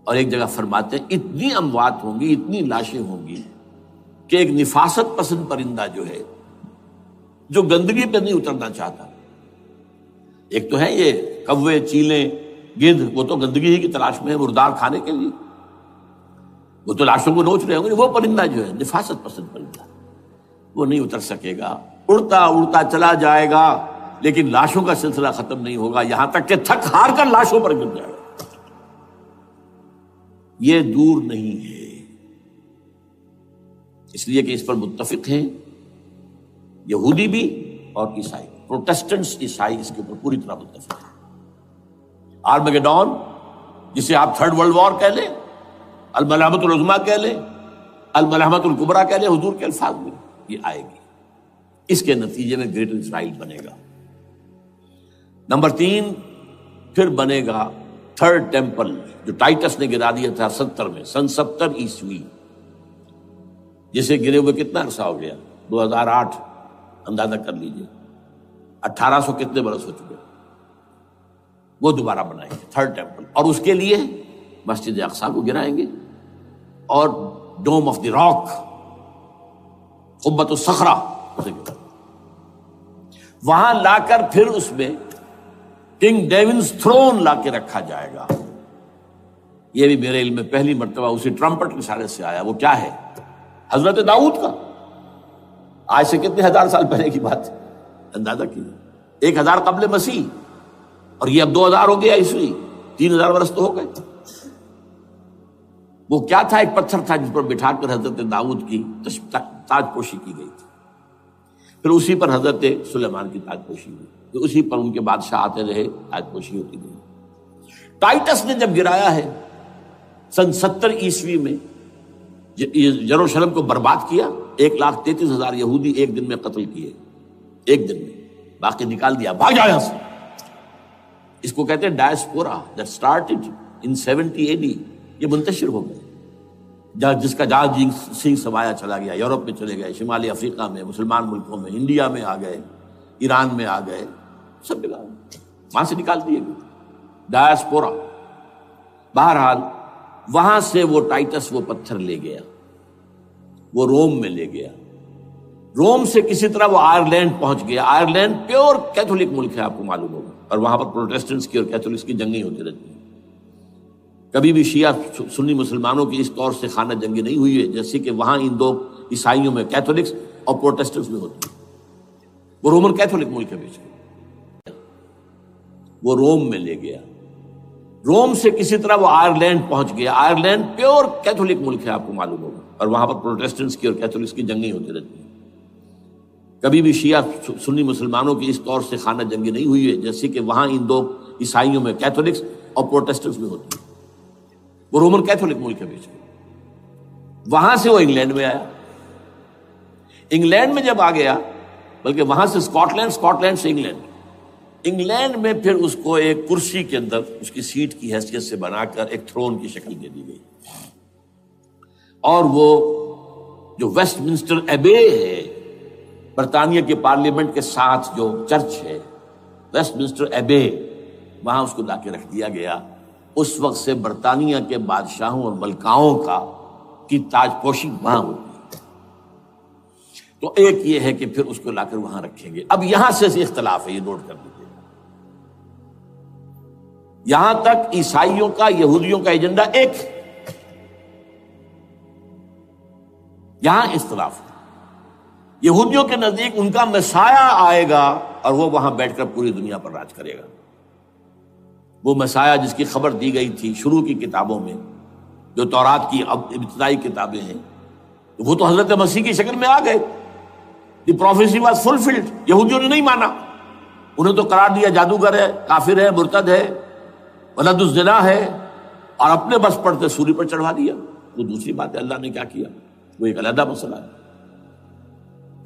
اور ایک جگہ فرماتے ہیں اتنی اموات ہوں گی، اتنی لاشیں ہوں گی کہ ایک نفاست پسند پرندہ جو ہے، جو گندگی پہ نہیں اترنا چاہتا، ایک تو ہے یہ کوے، چیلیں، گدھ، وہ تو گندگی ہی کی تلاش میں ہے مردار کھانے کے لیے، وہ تو لاشوں کو نوچ رہے ہوں گے۔ وہ پرندہ جو ہے نفاست پسند پرندہ، وہ نہیں اتر سکے گا، اڑتا اڑتا چلا جائے گا، لیکن لاشوں کا سلسلہ ختم نہیں ہوگا، یہاں تک کہ تھک ہار کر لاشوں پر گر جائے گا۔ یہ دور نہیں ہے، اس لیے کہ اس پر متفق ہیں یہودی بھی اور عیسائی، پروٹسٹنٹس، عیسائی اس کے اوپر پوری طرح متفق ہیں۔ آرمگیڈون، جسے آپ 3rd ورلڈ وار کہہ لیں، الملحمۃ العظمیٰ کہہ لیں، الملحمۃ الکبریٰ کہہ لیں حضور کے الفاظ میں، یہ آئے گی۔ اس کے نتیجے میں گریٹر اسرائیل بنے گا۔ نمبر 3، پھر بنے گا 3rd ٹیمپل، جو ٹائٹس نے گرا دیا تھا 70 میں، سن 70 عیسوی، جسے گرے ہوئے کتنا عرصہ ہو گیا؟ 2008، اندازہ کر لیجئے 1800 کتنے برس ہو چکے۔ وہ دوبارہ بنائیں گے 3rd ٹیمپل، اور اس کے لیے مسجد اقصیٰ کو گرائیں گے، اور ڈوم آف دی راک، قبۃ الصخرہ، وہاں لا کر پھر اس میں کنگ ڈیونز تھرون لا کے رکھا جائے گا. یہ بھی میرے علم میں پہلی مرتبہ اسی ٹرمپٹ رسالے سے آیا. وہ کیا ہے؟ حضرت داؤد کا. آج سے کتنے ہزار سال پہلے کی بات ہے، اندازہ کیجیے. 1000 قبل مسیح، اور یہ اب 2000 ہو گیا عیسوی، 3000 برس تو ہو گئے. وہ کیا تھا؟ ایک پتھر تھا جس پر بٹھا کر حضرت داؤد کی تاج پوشی کی گئی تھی. پھر اسی پر حضرت سلیمان کی تاج پوشی ہوئی، پھر اسی پر ان کے بادشاہ آتے رہے، تاج پوشی ہوتی گئی. ٹائٹس نے جب گرایا ہے سن 70 عیسوی میں، یروشلم کو برباد کیا، 1,33,000 یہودی ایک دن میں قتل کیے، ایک دن میں، باقی نکال دیا، بھاگ جاؤ یہاں سے. اس کو کہتے ہیں diaspora, that started in 70 AD. یہ منتشر ہو گئے، جس کا جال سنگھ سمایا چلا گیا، یورپ میں چلے گئے، شمالی افریقہ میں، مسلمان ملکوں میں، انڈیا میں آ گئے، ایران میں آ گئے، سب جگہ وہاں سے نکال دیے گئے، ڈائسپورا. بہرحال وہاں سے وہ ٹائٹس وہ پتھر لے گیا، وہ روم میں لے گیا. روم سے کسی طرح وہ آئرلینڈ پہنچ گیا. آئرلینڈ پیور کیتھولک ملک ہے، آپ کو معلوم ہوگا، اور وہاں پر پروٹیسٹنٹس کی اور کیتھولکس کی جنگیں ہوتی رہتی ہیں. کبھی بھی شیعہ سنی مسلمانوں کی اس طور سے خانہ جنگی نہیں ہوئی ہے جیسے کہ وہاں ان دو عیسائیوں میں، کیتھولکس اور پروٹیسٹنٹس میں ہوتی ہے. وہ رومن کیتھولک ملک ہے بیچ میں. وہ روم میں لے گیا. روم سے کسی طرح وہ آئرلینڈ پہنچ گیا. آئرلینڈ پیور کیتھولک ملک ہے، آپ کو معلوم ہوگا، اور وہاں پر پروٹیسٹنٹس کی اور کیتھولکس کی جنگیں ہوتی رہتی ہیں. کبھی بھی شیعہ سنی مسلمانوں کی اس طور سے خانہ جنگی نہیں ہوئی ہے جیسے کہ وہاں ان دو عیسائیوں میں، کیتھولکس اور پروٹیسٹنٹس میں ہوتی ہے. وہ رومن کیتھولک ملک ہے بیچ میں. وہاں سے وہ انگلینڈ میں آیا. انگلینڈ میں جب آ گیا، بلکہ وہاں سے اسکاٹ لینڈ سے انگلینڈ میں پھر اس کو ایک کرسی کے اندر اس کی سیٹ کی حیثیت سے بنا کر ایک تھرون کی شکل دے دی گئی. اور وہ جو ویسٹ منسٹر ایبے ہے، برطانیہ کے پارلیمنٹ کے ساتھ جو چرچ ہے، ویسٹ منسٹر ایبے، وہاں اس کو لا کے رکھ دیا گیا. اس وقت سے برطانیہ کے بادشاہوں اور ملکاؤں کی تاج پوشی وہاں ہوتی ہے. تو ایک یہ ہے کہ پھر اس کو لا کر وہاں رکھیں گے. اب یہاں سے اختلاف ہے، یہ نوٹ کر لیجیے. یہاں تک عیسائیوں کا، یہودیوں کا ایجنڈا ایک ہے. یہاں اختلاف ہے. یہودیوں کے نزدیک ان کا مسیح آئے گا اور وہ وہاں بیٹھ کر پوری دنیا پر راج کرے گا. وہ مسیح جس کی خبر دی گئی تھی شروع کی کتابوں میں، جو تورات کی ابتدائی کتابیں ہیں، وہ تو حضرت مسیح کی شکل میں آ گئے. دی پروفیسی واز فلفلڈ. یہودیوں نے نہیں مانا، انہیں تو قرار دیا جادوگر ہے، کافر ہے، مرتد ہے، ولد الزنا ہے، اور اپنے بس پڑتے سوری پر چڑھا دیا. وہ دوسری بات ہے، اللہ نے کیا کیا وہ ایک علیحدہ مسئلہ ہے.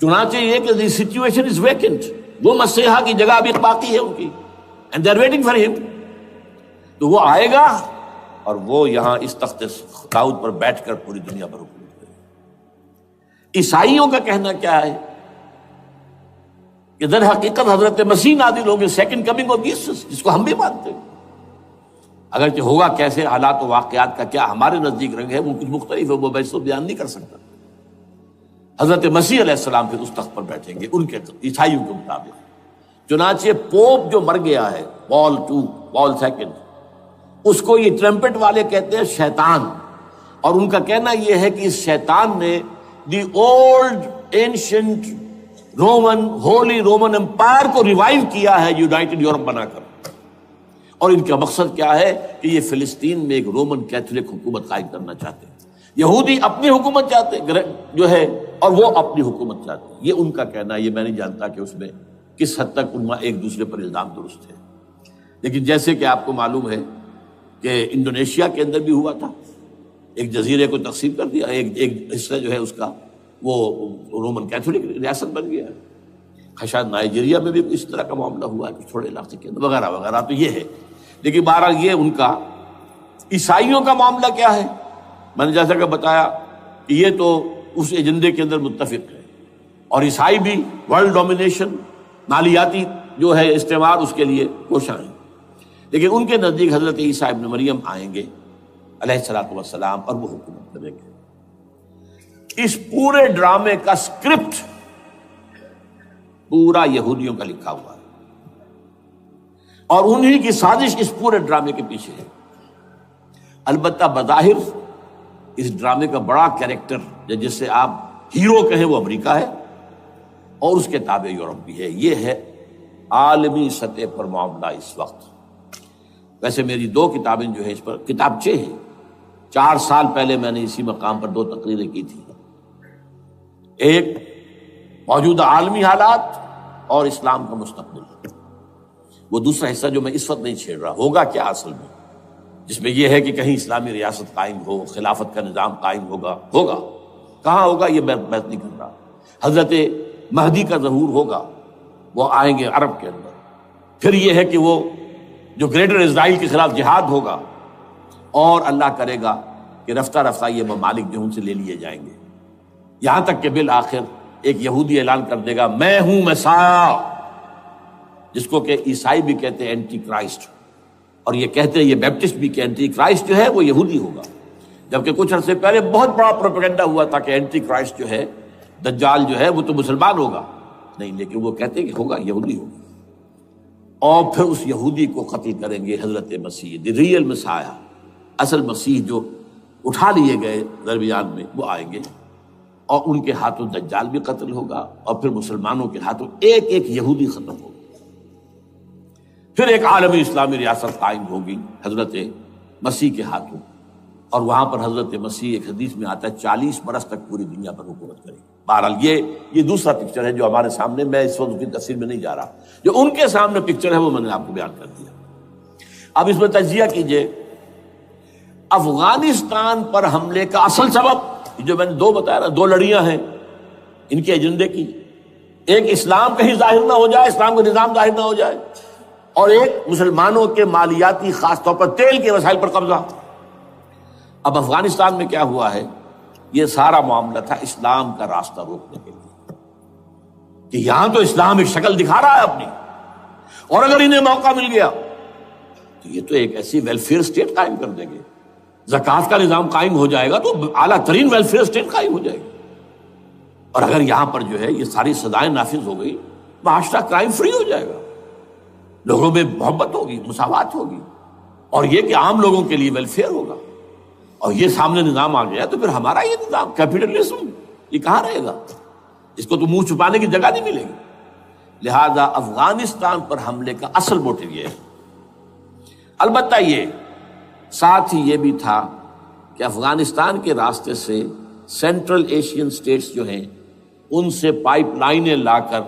چنانچہ یہ کہ دی سچویشن از ویکنٹ. وہ مسیحا کی جگہ ابھی باقی ہے ان کی، and they are waiting for ہم. تو وہ آئے گا اور وہ یہاں اس تخت داؤد پر بیٹھ کر پوری دنیا پر حکومت کرے گا. عیسائیوں کا کہنا کیا ہے کہ در حقیقت حضرت مسیح نازل ہوں گے، سیکنڈ کمنگ آف جیسس، جس کو ہم بھی مانتے ہیں. اگرچہ ہوگا کیسے، حالات و واقعات کا کیا ہمارے نزدیک رنگ ہے وہ کچھ مختلف ہے، وہ میں اس کو بیان نہیں کر سکتا. حضرت مسیح علیہ السلام پھر اس تخت پر بیٹھیں گے ان کے عیسائیوں کے مطابق. چنانچہ پوپ جو مر گیا ہے، پال سیکنڈ، اس کو یہ ٹرمپٹ والے کہتے ہیں شیطان. اور ان کا کہنا یہ ہے کہ اس شیطان نے the old ancient holy Roman empire کو ریوائیو کیا ہے یونائٹڈ یورپ بنا کر. اور ان کا مقصد کیا ہے کہ یہ فلسطین میں ایک رومن کیتھولک حکومت قائم کرنا چاہتے ہیں. یہودی اپنی حکومت چاہتے جو ہے، اور وہ اپنی حکومت چاہتے ہیں. یہ ان کا کہنا ہے. یہ میں نہیں جانتا کہ اس میں کس حد تک ان میں ایک دوسرے پر الزام درست ہے. لیکن جیسے کہ آپ کو معلوم ہے کہ انڈونیشیا کے اندر بھی ہوا تھا، ایک جزیرے کو تقسیم کر دیا، ایک حصہ جو ہے اس کا وہ رومن کیتھولک ریاست بن گیا. شاید نائجیریا میں بھی اس طرح کا معاملہ ہوا ہے کچھ تھوڑے علاقے کے اندر، وغیرہ وغیرہ. تو یہ ہے. لیکن بہرحال یہ ان کا. عیسائیوں کا معاملہ کیا ہے؟ میں نے جیسا کہ بتایا کہ یہ تو اس ایجنڈے کے اندر متفق ہے، اور عیسائی بھی ورلڈ ڈومینیشن، مالیاتی جو ہے استعمار، اس کے لیے کوشاں ہیں. لیکن ان کے نزدیک حضرت عیسیٰ ابن مریم آئیں گے علیہ الصلوۃ والسلام، اور وہ حکومت کریں گے. اس پورے ڈرامے کا اسکرپٹ پورا یہودیوں کا لکھا ہوا ہے، اور انہی کی سازش اس پورے ڈرامے کے پیچھے ہے۔ البتہ بظاہر اس ڈرامے کا بڑا کیریکٹر جس سے آپ ہیرو کہیں وہ امریکہ ہے، اور اس کے تابع یورپ بھی ہے۔ یہ ہے عالمی سطح پر معاملہ اس وقت۔ ویسے میری 2 کتابیں جو ہیں اس پر کتابچے ہیں، 4 سال پہلے میں نے اسی مقام پر 2 تقریریں کی تھی، ایک موجودہ عالمی حالات اور اسلام کا مستقبل، وہ دوسرا حصہ جو میں اس وقت نہیں چھیڑ رہا، ہوگا کیا اصل میں، جس میں یہ ہے کہ کہیں اسلامی ریاست قائم ہو، خلافت کا نظام قائم ہوگا کہاں ہوگا یہ میں بحث نہیں کر رہا۔ حضرت مہدی کا ظہور ہوگا، وہ آئیں گے عرب کے اندر، پھر یہ ہے کہ وہ جو گریٹر اسرائیل کے خلاف جہاد ہوگا، اور اللہ کرے گا کہ رفتہ رفتہ یہ ممالک جو ان سے لے لیے جائیں گے، یہاں تک کہ بالآخر ایک یہودی اعلان کر دے گا میں ہوں مسیح، جس کو کہ عیسائی بھی کہتے ہیں اینٹی کرائسٹ، اور یہ کہتے ہیں یہ بیپٹسٹ بھی کہ اینٹی کرائسٹ جو ہے وہ یہودی ہوگا، جبکہ کچھ عرصے پہلے بہت بڑا پروپیگنڈا ہوا تھا کہ اینٹی کرائسٹ جو ہے، دجال جو ہے، وہ تو مسلمان ہوگا، نہیں، لیکن وہ کہتے ہیں کہ ہوگا یہودی ہوگا، اور پھر اس یہودی کو قتل کریں گے حضرت مسیح، دی ریئل مسیح، اصل مسیح جو اٹھا لیے گئے درمیان میں، وہ آئیں گے، اور ان کے ہاتھوں دجال بھی قتل ہوگا، اور پھر مسلمانوں کے ہاتھوں ایک ایک یہودی ختم ہوگا، پھر ایک عالمی اسلامی ریاست قائم ہوگی حضرت مسیح کے ہاتھوں، اور وہاں پر حضرت مسیح ایک حدیث میں آتا ہے 40 برس تک پوری دنیا پر حکومت کرے گی۔ بہرحال یہ دوسرا پکچر ہے جو ہمارے سامنے، میں اس وقت کی تفصیل میں نہیں جا رہا، جو ان کے سامنے پکچر ہے وہ میں نے آپ کو بیان کر دیا۔ اب اس میں تجزیہ کیجئے افغانستان پر حملے کا اصل سبب، جو میں نے 2 بتایا نا، 2 لڑیاں ہیں ان کے ایجنڈے کی، ایک اسلام کہیں ظاہر نہ ہو جائے، اسلام کا نظام ظاہر نہ ہو جائے، اور ایک مسلمانوں کے مالیاتی خاص طور پر تیل کے وسائل پر قبضہ۔ اب افغانستان میں کیا ہوا ہے، یہ سارا معاملہ تھا اسلام کا راستہ روکنے کے لیے، کہ یہاں تو اسلام ایک شکل دکھا رہا ہے اپنی، اور اگر انہیں موقع مل گیا تو یہ تو ایک ایسی ویلفیئر اسٹیٹ قائم کر دیں گے، زکوٰۃ کا نظام قائم ہو جائے گا تو اعلیٰ ترین ویلفیئر اسٹیٹ قائم ہو جائے گی، اور اگر یہاں پر جو ہے یہ ساری سزائیں نافذ ہو گئی، معاشرہ کرائم فری ہو جائے گا، لوگوں میں محبت ہوگی، مساوات ہوگی، اور یہ کہ عام لوگوں کے لیے ویلفیئر ہوگا، اور یہ سامنے نظام آ گیا تو پھر ہمارا یہ نظام کیپٹلزم یہ کہاں رہے گا، اس کو تو منہ چھپانے کی جگہ نہیں ملے گی۔ لہذا افغانستان پر حملے کا اصل موٹیو یہ ہے۔ البتہ یہ ساتھ ہی یہ بھی تھا کہ افغانستان کے راستے سے سینٹرل ایشین سٹیٹس جو ہیں ان سے پائپ لائنیں لا کر،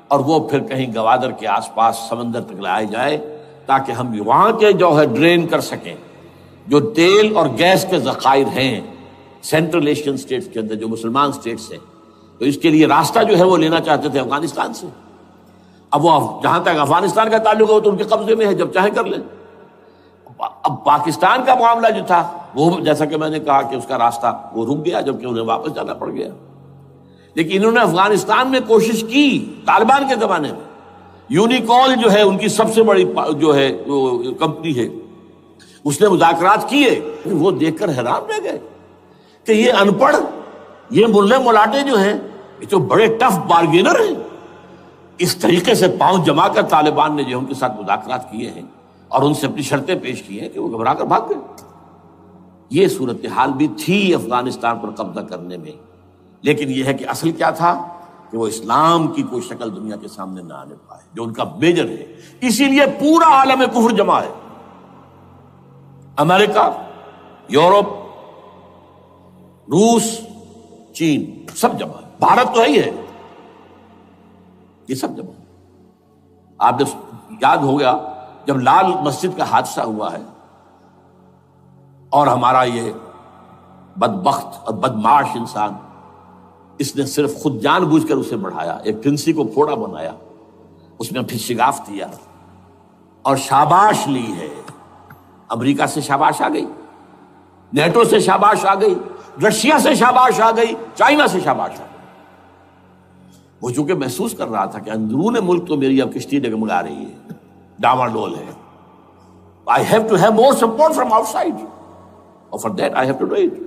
اور وہ پھر کہیں گوادر کے آس پاس سمندر تک لائے جائے، تاکہ ہم وہاں کے جو ہے ڈرین کر سکیں جو تیل اور گیس کے ذخائر ہیں سینٹرل ایشین سٹیٹس کے اندر، جو مسلمان سٹیٹس ہیں، تو اس کے لیے راستہ جو ہے وہ لینا چاہتے تھے افغانستان سے۔ اب وہ جہاں تک افغانستان کا تعلق ہے وہ تو ان کے قبضے میں ہے، جب چاہیں کر لیں۔ اب پاکستان کا معاملہ جو تھا وہ جیسا کہ میں نے کہا کہ اس کا راستہ وہ رک گیا، جبکہ انہیں واپس جانا پڑ گیا، لیکن انہوں نے افغانستان میں کوشش کی۔ طالبان کے زمانے میں یونیکول جو ہے ان کی سب سے بڑی جو ہے کمپنی ہے، اس نے مذاکرات کیے، وہ دیکھ کر حیران رہ گئے کہ یہ ان پڑھ، یہ ملے ملاٹے جو ہیں یہ تو بڑے ٹف بارگینر ہیں۔ اس طریقے سے پاؤں جما کر طالبان نے جو ان کے ساتھ مذاکرات کیے ہیں اور ان سے اپنی شرطیں پیش کی ہیں کہ وہ گھبرا کر بھاگ گئے۔ یہ صورتحال بھی تھی افغانستان پر قبضہ کرنے میں، لیکن یہ ہے کہ اصل کیا تھا کہ وہ اسلام کی کوئی شکل دنیا کے سامنے نہ آنے پائے، جو ان کا میجر ہے۔ اسی لیے پورا عالم کفر جمع ہے، امریکہ، یورپ، روس، چین، سب جمع ہے، بھارت تو ہے ہی ہے، یہ سب جمع ہے۔ آپ نے یاد ہو گیا جب لال مسجد کا حادثہ ہوا ہے اور ہمارا یہ بدبخت اور بدمعاش انسان، اس نے صرف خود جان بوجھ کر اسے بڑھایا، ایک پھنسی کو پھوڑا بنایا، اس میں پھر شگاف دیا اور شاباش لی ہے۔ امریکہ سے شاباش آ گئی، نیٹو سے شاباش آ گئی، رشیا سے شاباش آ گئی، چائنا سے شاباش آ گئی۔ وہ چونکہ محسوس کر رہا تھا کہ اندرون ملک تو میری اب کشتی ڈگمگا رہی ہے، ڈاواڈول ہے، I have to have more support from outside, اور for that I have to do it۔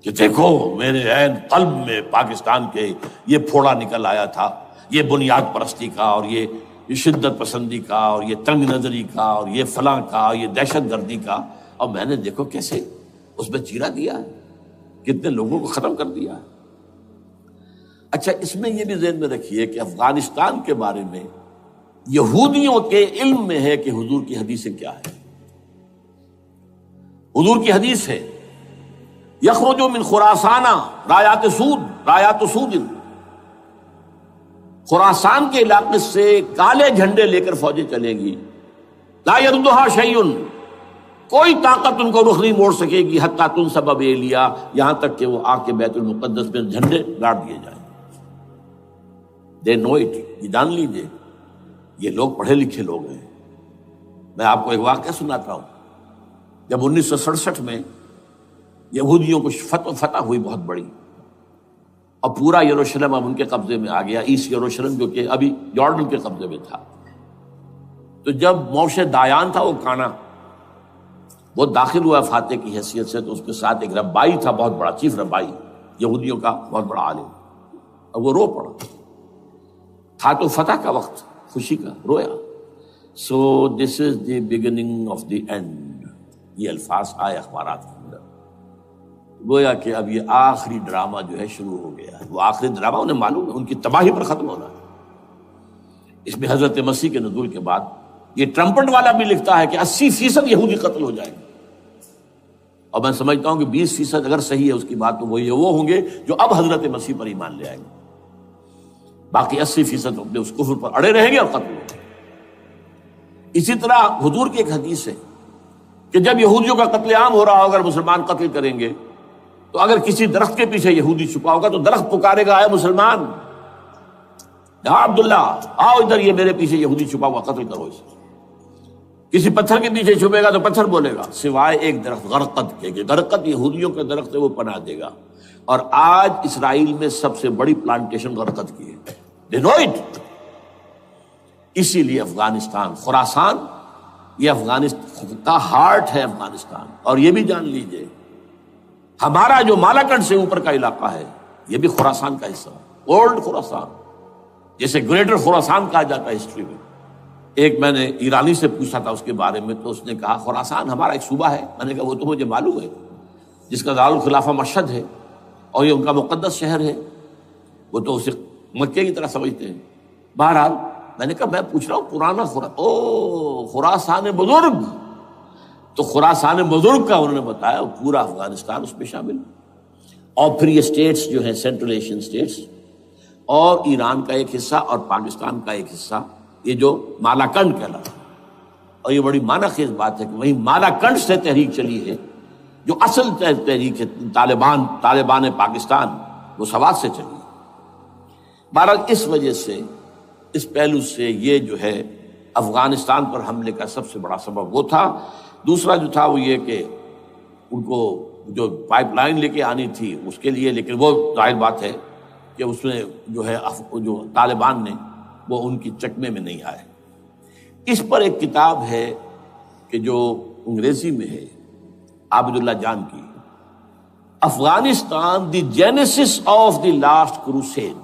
کہ دیکھو میرے عین قلب میں پاکستان کے یہ پھوڑا نکل آیا تھا یہ بنیاد پرستی کا اور یہ شدت پسندی کا اور یہ تنگ نظری کا اور یہ فلاں کا یہ دہشت گردی کا، اور میں نے دیکھو کیسے اس میں چیرا دیا ہے، کتنے لوگوں کو ختم کر دیا ہے۔ اچھا، اس میں یہ بھی ذہن میں رکھیے کہ افغانستان کے بارے میں یہودیوں کے علم میں ہے کہ حضور کی حدیثیں کیا ہے۔ حضور کی حدیث ہے یخرج من خراسان رایات سود، خراسان کے علاقے سے کالے جھنڈے لے کر فوجیں چلیں گی، لا یردھا شیء، کوئی طاقت ان کو رخ نہیں موڑ سکے گی، حتیٰ تنصب بیلیا، یہاں تک کہ وہ آ کے بیت المقدس میں جھنڈے گاڑ دیے جائیں۔ دے نو اٹ، یہ جان لیجیے یہ لوگ پڑھے لکھے لوگ ہیں۔ میں آپ کو ایک واقعہ سناتا ہوں۔ جب 1967 میں یہودیوں کو فتح ہوئی بہت بڑی، اور پورا یروشلم اب ان کے قبضے میں آ گیا، ایسٹ یروشلم جو کہ ابھی جارڈن کے قبضے میں تھا، تو جب موشے دایان تھا وہ کانا، وہ داخل ہوا فاتح کی حیثیت سے، تو اس کے ساتھ ایک ربائی تھا بہت بڑا، چیف ربائی یہودیوں کا بہت بڑا عالم، اور وہ رو پڑا، تھا تو فتح کا وقت، خوشی کا، رویا۔ So this is the beginning of the end, یہ الفاظ آئے اخبارات کے اندر، گویا کہ اب یہ آخری ڈرامہ جو ہے شروع ہو گیا ہے۔ وہ آخری ڈرامہ انہیں معلوم ہے ان کی تباہی پر ختم ہونا ہے۔ اس میں حضرت مسیح کے نزول کے بعد یہ ٹرمپٹ والا بھی لکھتا ہے کہ 80% یہودی قتل ہو جائیں گے، اور میں سمجھتا ہوں کہ 20% اگر صحیح ہے اس کی بات، تو وہ ہوں گے جو اب حضرت مسیح پر ایمان لے آئیں گے، باقی 80% اپنے اس کفر پر اڑے رہیں گے اور قتل ہوں گے۔ اسی طرح حضور کی ایک حدیث ہے کہ جب یہودیوں کا قتل عام ہو رہا ہوگا، اگر مسلمان قتل کریں گے تو اگر کسی درخت کے پیچھے یہودی چھپا ہوگا تو درخت پکارے گا، اے مسلمان، ہاں عبداللہ آؤ ادھر، یہ میرے پیچھے یہودی چھپا ہوا، قتل کرو اسے۔ کسی پتھر کے پیچھے چھپے گا تو پتھر بولے گا، سوائے ایک درخت غرقد کے، کہ غرقد یہودیوں کا درخت ہے، وہ پناہ دے گا۔ اور آج اسرائیل میں سب سے بڑی پلانٹیشن غرقد کی ہے، دے نو اٹ۔ اسی لیے افغانستان، خراسان، یہ افغانستان کا ہارٹ ہے افغانستان۔ اور یہ بھی جان لیجئے ہمارا جو مالاکنڈ سے اوپر کا علاقہ ہے یہ بھی خراسان کا حصہ ہے، اولڈ خراسان، جیسے گریٹر خراسان کہا جاتا ہے ہسٹری میں۔ ایک میں نے ایرانی سے پوچھا تھا اس کے بارے میں، تو اس نے کہا خراسان ہمارا ایک صوبہ ہے۔ میں نے کہا وہ تو مجھے معلوم ہے، جس کا دارالخلافہ مشہد ہے اور یہ ان کا مقدس شہر ہے، وہ تو اسے مکے کی طرح سمجھتے ہیں۔ بہرحال میں نے کہا میں پوچھ رہا ہوں پرانا خراسان بزرگ، تو خراسان بزرگ کا انہوں نے بتایا پورا افغانستان اس میں شامل، اور پھر یہ اسٹیٹس جو ہیں سینٹرل ایشین اسٹیٹس، اور ایران کا ایک حصہ اور پاکستان کا ایک حصہ، یہ جو مالاکنڈ کہلاتا ہے۔ اور یہ بڑی معنی خیز بات ہے کہ وہیں مالاکنڈ سے تحریک چلی ہے، جو اصل تحریک ہے طالبان پاکستان، وہ سوات سے چلی ہے۔ بہرحال اس وجہ سے، اس پہلو سے یہ جو ہے افغانستان پر حملے کا سب سے بڑا سبب وہ تھا۔ دوسرا جو تھا وہ یہ کہ ان کو جو پائپ لائن لے کے آنی تھی اس کے لیے، لیکن وہ ظاہر بات ہے کہ اس میں جو ہے جو طالبان نے وہ ان کی چکمے میں نہیں آئے۔ اس پر ایک کتاب ہے کہ جو انگریزی میں ہے عابد اللہ جان کی، Afghanistan the genesis of the last crusade,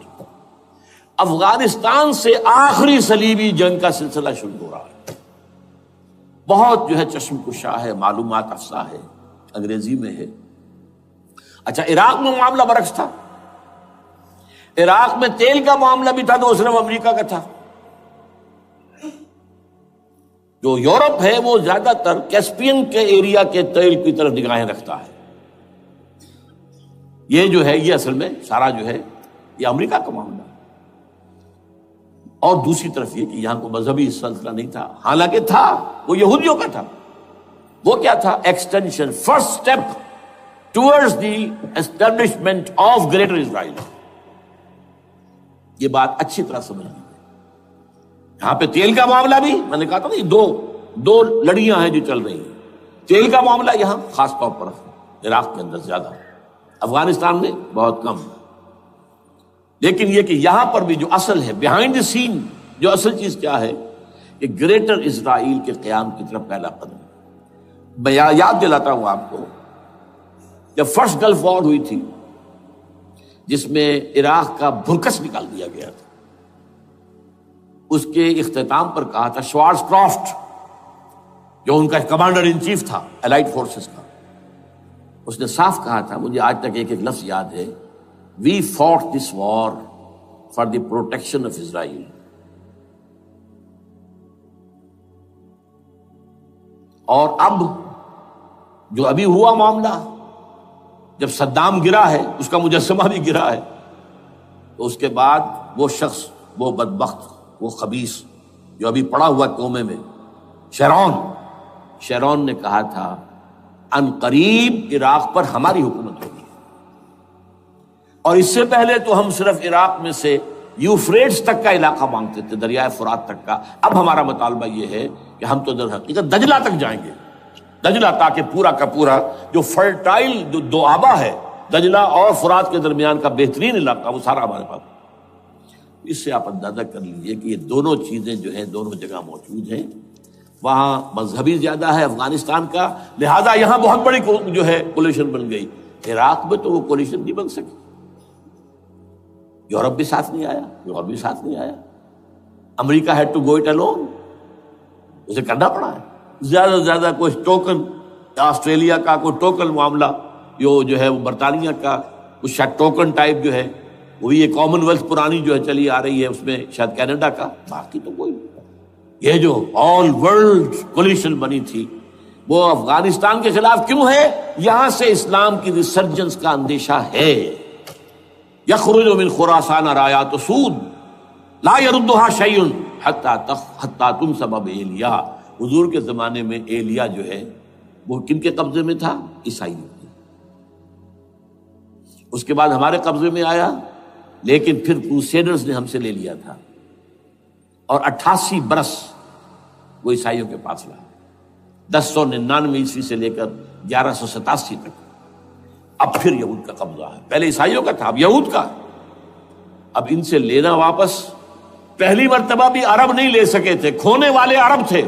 Afghanistan سے آخری صلیبی جنگ کا سلسلہ شروع ہو رہا ہے۔ بہت جو ہے چشم کشا ہے، معلومات افزا ہے، انگریزی میں ہے۔ اچھا، عراق میں معاملہ برعکس تھا۔ عراق میں تیل کا معاملہ بھی تھا تو وہ صرف امریکہ کا تھا۔ جو یورپ ہے وہ زیادہ تر کیسپین کے ایریا کے تیل کی طرف نگاہیں رکھتا ہے۔ یہ جو ہے یہ اصل میں سارا جو ہے یہ امریکہ کا معاملہ ہے۔ اور دوسری طرف یہ کہ یہاں کو مذہبی سلسلہ نہیں تھا، حالانکہ تھا، وہ یہودیوں کا تھا۔ وہ کیا تھا؟ Extension, first step towards the establishment of greater Israel. یہ بات اچھی طرح سمجھ لیجیے۔ یہاں پہ تیل کا معاملہ بھی میں نے کہا تھا نا، دو لڑیاں ہیں جو چل رہی ہیں۔ تیل کا معاملہ یہاں خاص طور پر عراق کے اندر زیادہ، افغانستان میں بہت کم۔ لیکن یہ کہ یہاں پر بھی جو اصل ہے بیہائنڈ دی سین، جو اصل چیز کیا ہے کہ گریٹر اسرائیل کے قیام کی طرف پہلا قدم۔ میں یاد دلاتا ہوں آپ کو، جب فرسٹ گلف وار ہوئی تھی جس میں عراق کا بھرکس نکال دیا گیا تھا، اس کے اختتام پر کہا تھا شوارز کرافٹ، جو ان کا کمانڈر ان چیف تھا الائٹ فورسز کا، اس نے صاف کہا تھا، مجھے آج تک ایک ایک لفظ یاد ہے، we fought this war for the protection of Israel. اور اب جو ابھی ہوا معاملہ، جب صدام گرا ہے، اس کا مجسمہ بھی گرا ہے، تو اس کے بعد وہ شخص، وہ بدبخت، وہ خبیث جو ابھی پڑا ہوا کومے میں، شیرون نے کہا تھا ان قریب عراق پر ہماری حکومت ہوگی. اور اس سے پہلے تو ہم صرف عراق میں سے یوفریٹس تک کا علاقہ مانگتے تھے، دریائے فرات تک کا. اب ہمارا مطالبہ یہ ہے کہ ہم تو در حقیقت دجلہ تک جائیں گے، دجلہ، تاکہ پورا کا پورا جو فرٹائل جو دو آبا ہے دجلہ اور فرات کے درمیان کا بہترین علاقہ، وہ سارا ہمارے پاس. اس سے آپ اندازہ کر لیجئے کہ یہ دونوں چیزیں جو ہیں دونوں جگہ موجود ہیں. وہاں مذہبی زیادہ ہے افغانستان کا، لہذا یہاں بہت بڑی جو ہے کولیشن بن گئی. عراق میں تو وہ کولیشن نہیں بن سکی. یورپ بھی ساتھ نہیں آیا، یورپ بھی ساتھ نہیں آیا. America had to go it alone, اسے کرنا پڑا ہے. زیادہ سے زیادہ کوئی ٹوکن، آسٹریلیا کا کوئی ٹوکن معاملہ، جو ہے وہ برطانیہ کا کچھ شاید ٹوکن ٹائپ جو ہے، وہی یہ کامن ویلتھ پرانی جو ہے چلی آ رہی ہے، اس میں شاید کینیڈا کا، باقی تو کوئی. یہ جو آل ورلڈ کولیشن بنی تھی وہ افغانستان کے خلاف کیوں ہے؟ یہاں سے اسلام کی ریسرجنس کا اندیشہ ہے. یخرج من خراسان رایات سود لا یردها شیء حتی تنصب بایلیا. حضور کے زمانے میں ایلیا جو ہے وہ کن کے قبضے میں تھا؟ عیسائیوں کے. اس کے بعد ہمارے قبضے میں آیا، لیکن پھر کروسیڈرز نے ہم سے لے لیا تھا، اور 88 برس وہ عیسائیوں کے پاس رہا، 1099 عیسوی سے لے کر 1187 تک. اب پھر یہود کا قبضہ ہے. پہلے عیسائیوں کا تھا، اب یہود کا. اب ان سے لینا واپس، پہلی مرتبہ بھی عرب نہیں لے سکے تھے، کھونے والے عرب تھے،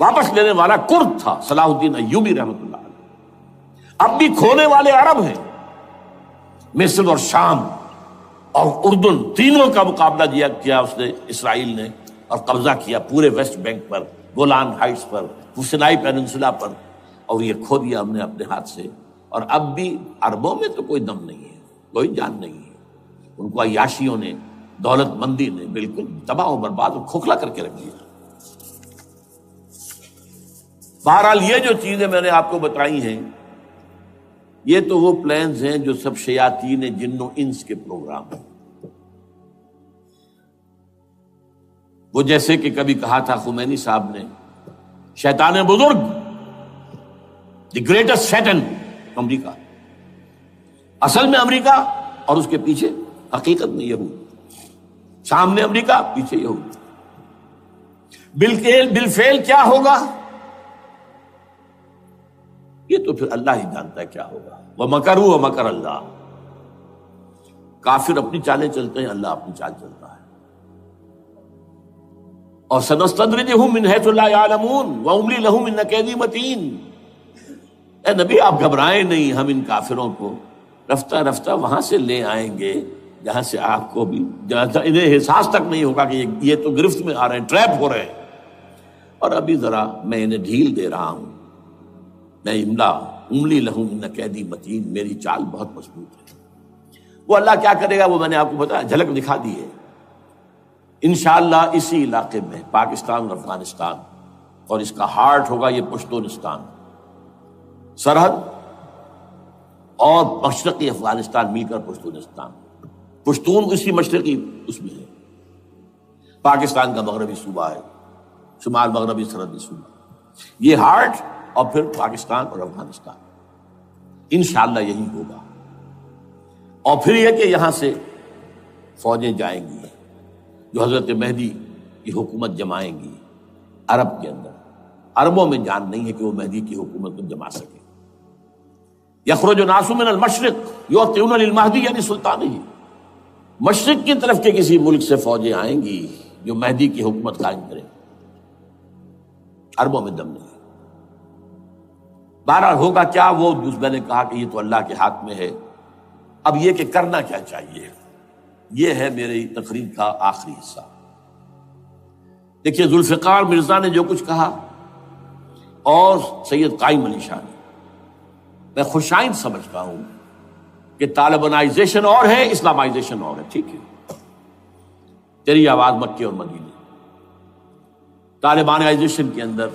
واپس لینے والا کرد تھا صلاح الدین ایوبی رحمۃ اللہ علیہ. اب بھی کھونے والے عرب ہیں. مصر اور شام اور اردن، تینوں کا مقابلہ کیا اس نے، اسرائیل نے، اور قبضہ کیا پورے ویسٹ بینک پر، گولان ہائٹس پر، سینائی پیننسولا پر، اور یہ کھو دیا ہم نے اپنے ہاتھ سے. اور اب بھی عربوں میں تو کوئی دم نہیں ہے، کوئی جان نہیں ہے. ان کو عیاشیوں نے، دولت مندی نے بالکل تباہ و برباد اور کھوکھلا کر کے رکھ دیا. بہرحال یہ جو چیزیں میں نے آپ کو بتائی ہیں، یہ تو وہ پلانز ہیں جو سب شیاطین جن و انس کے پروگرام ہیں. وہ جیسے کہ کبھی کہا تھا خمینی صاحب نے، شیطان بزرگ، دی گریٹسٹ شیطن، امریکہ. اصل میں امریکہ، اور اس کے پیچھے حقیقت میں یہود. سامنے امریکہ، پیچھے یہود. بالفعل کیا ہوگا یہ تو پھر اللہ ہی جانتا ہے کیا ہوگا. وَمَكَرُوا وَمَكَرَ اللَّهُ. کافر اپنی چالیں چلتے ہیں، اللہ اپنی چال چلتا ہے. اور سَنَسْتَدْرِجُهُم مِّنْ حَيْثُ لَا يَعْلَمُونَ وَأُمْلِي لَهُمْ إِنَّ كَيْدِي مَتِينٌ. اے نبی آپ گھبرائیں نہیں، ہم ان کافروں کو رفتہ رفتہ وہاں سے لے آئیں گے جہاں سے آپ کو بھی، جہاں انہیں احساس تک نہیں ہوگا کہ یہ تو گرفت میں آ رہے ہیں، ٹریپ ہو رہے ہیں. اور ابھی ذرا میں انہیں ڈھیل دے رہا ہوں. میں املی لہم ان قیدی متین، میری چال بہت مضبوط ہے. وہ اللہ کیا کرے گا وہ میں نے آپ کو بتایا، جھلک دکھا دی ہے. انشاءاللہ اسی علاقے میں پاکستان اور افغانستان، اور اس کا ہارٹ ہوگا یہ پشتونستان، سرحد اور مشرقی افغانستان مل کر پشتونستان. پشتون اسی مشرقی اس میں ہے. پاکستان کا مغربی صوبہ ہے، شمال مغربی سرحدی صوبہ. یہ ہارٹ، اور پھر پاکستان اور افغانستان. انشاءاللہ یہی ہوگا. اور پھر یہ کہ یہاں سے فوجیں جائیں گی جو حضرت مہدی کی حکومت جمائیں گی عرب کے اندر. عربوں میں جان نہیں ہے کہ وہ مہدی کی حکومت کو جما سکے. یخرج ناس من المشرق یؤتون للمہدی یعنی سلطانی. مشرق کی طرف کے کسی ملک سے فوجیں آئیں گی جو مہدی کی حکومت قائم کریں. عربوں میں دم نہیں. بہرحال ہوگا کیا وہ میں نے کہا کہ یہ تو اللہ کے ہاتھ میں ہے. اب یہ کہ کرنا کیا چاہیے، یہ ہے میری تقریر کا آخری حصہ. دیکھیے ذوالفقار مرزا نے جو کچھ کہا اور سید قائم علی شاہ نے، میں خوشائند سمجھتا ہوں کہ طالبانائزیشن اور ہے، اسلامائزیشن اور ہے. ٹھیک ہے، تیری آواز مکے اور مدینے. طالبانائزیشن کے اندر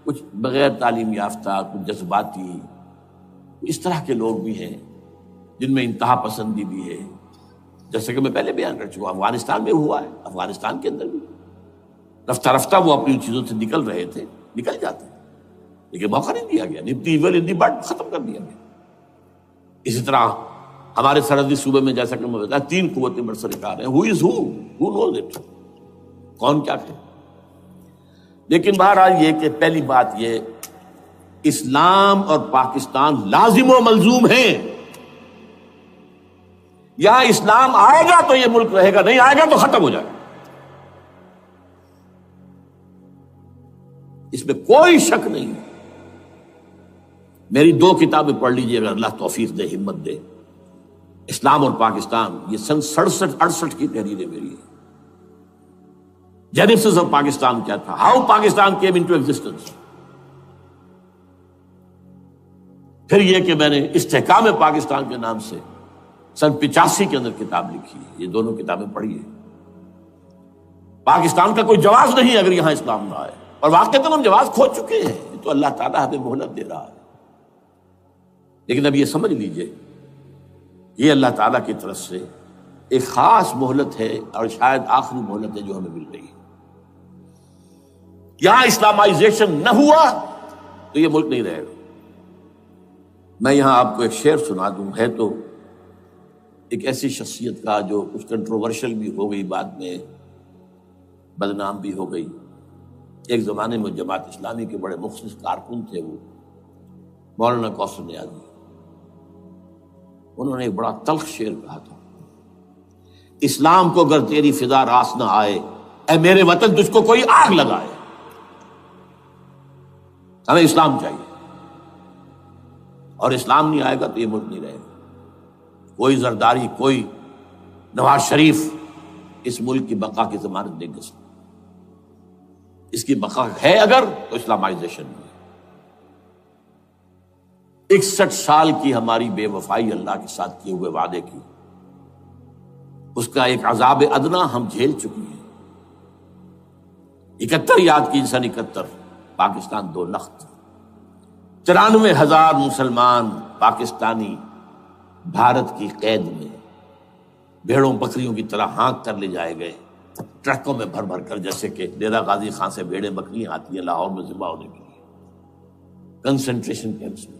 کچھ بغیر تعلیم یافتہ، کچھ جذباتی، اس طرح کے لوگ بھی ہیں جن میں انتہا پسندی بھی ہے، جیسے کہ میں پہلے بیان کر چکا. افغانستان میں ہوا ہے، افغانستان کے اندر بھی رفتہ رفتہ وہ اپنی چیزوں سے نکل رہے تھے، نکل جاتے ہیں، لیکن موقع نہیں دیا گیا. نبتی ایول ان دی بڈ ختم کر دیا گیا. اسی طرح ہمارے سرحدی صوبے میں جیسا کہ میں بتایا 3 قوتیں برسرکار ہیں. ہو از ہو نوز اٹ، کون کیا کہ. لیکن بہرحال یہ کہ پہلی بات یہ، اسلام اور پاکستان لازم و ملزوم ہیں. یہاں اسلام آئے گا تو یہ ملک رہے گا، نہیں آئے گا تو ختم ہو جائے گا. اس میں کوئی شک نہیں. میری 2 کتابیں پڑھ لیجیے اگر اللہ توفیق دے، ہمت دے. اسلام اور پاکستان، یہ سن 67-68 کی تحریریں میری ہیں. جینیسس آف پاکستان کیا تھا، how Pakistan came into existence. پھر یہ کہ میں نے استحکام پاکستان کے نام سے سن 85 کے اندر کتاب لکھی ہے. یہ دونوں کتابیں پڑھی ہیں. پاکستان کا کوئی جواز نہیں اگر یہاں اسلام نہ آئے، اور واقعتاً ہم جواز کھو چکے ہیں. یہ تو اللہ تعالیٰ ہمیں مہلت دے رہا ہے. لیکن اب یہ سمجھ لیجئے، یہ اللہ تعالیٰ کی طرف سے ایک خاص مہلت ہے، اور شاید آخری مہلت ہے جو ہمیں مل رہی ہے. یہاں اسلامائزیشن نہ ہوا تو یہ ملک نہیں رہے گا. میں یہاں آپ کو ایک شعر سنا دوں. ہے تو ایک ایسی شخصیت کا جو کچھ کنٹروورشل بھی ہو گئی، بعد میں بدنام بھی ہو گئی. ایک زمانے میں جماعت اسلامی کے بڑے مخلص کارکن تھے وہ، مولانا کوثر نیازی. انہوں نے ایک بڑا تلخ شعر کہا تھا، اسلام کو اگر تیری فضا راس نہ آئے، اے میرے وطن تجھ کو کوئی آگ لگائے. ہمیں اسلام چاہیے، اور اسلام نہیں آئے گا تو یہ ملک نہیں رہے گا. کوئی زرداری، کوئی نواز شریف اس ملک کی بقا کی ضمانت نہیں دے سکتا. اس کی بقا ہے اگر تو اسلامائزیشن میں. 61 سال کی ہماری بے وفائی اللہ کے ساتھ کیے ہوئے وعدے کی، اس کا ایک عذاب ادنا ہم جھیل چکے ہیں. 71 یاد کی سن 71 پاکستان 2 لخت، 94,000 مسلمان پاکستانی بھارت کی قید میں بھیڑوں بکریوں کی طرح ہانک کر لے جائے گئے، ٹرکوں میں بھر بھر کر، جیسے کہ ڈیرہ غازی خان سے بھیڑیں بکریاں آتی ہیں لاہور میں ذبح ہونے کے لیے. کنسنٹریشن کیمپس میں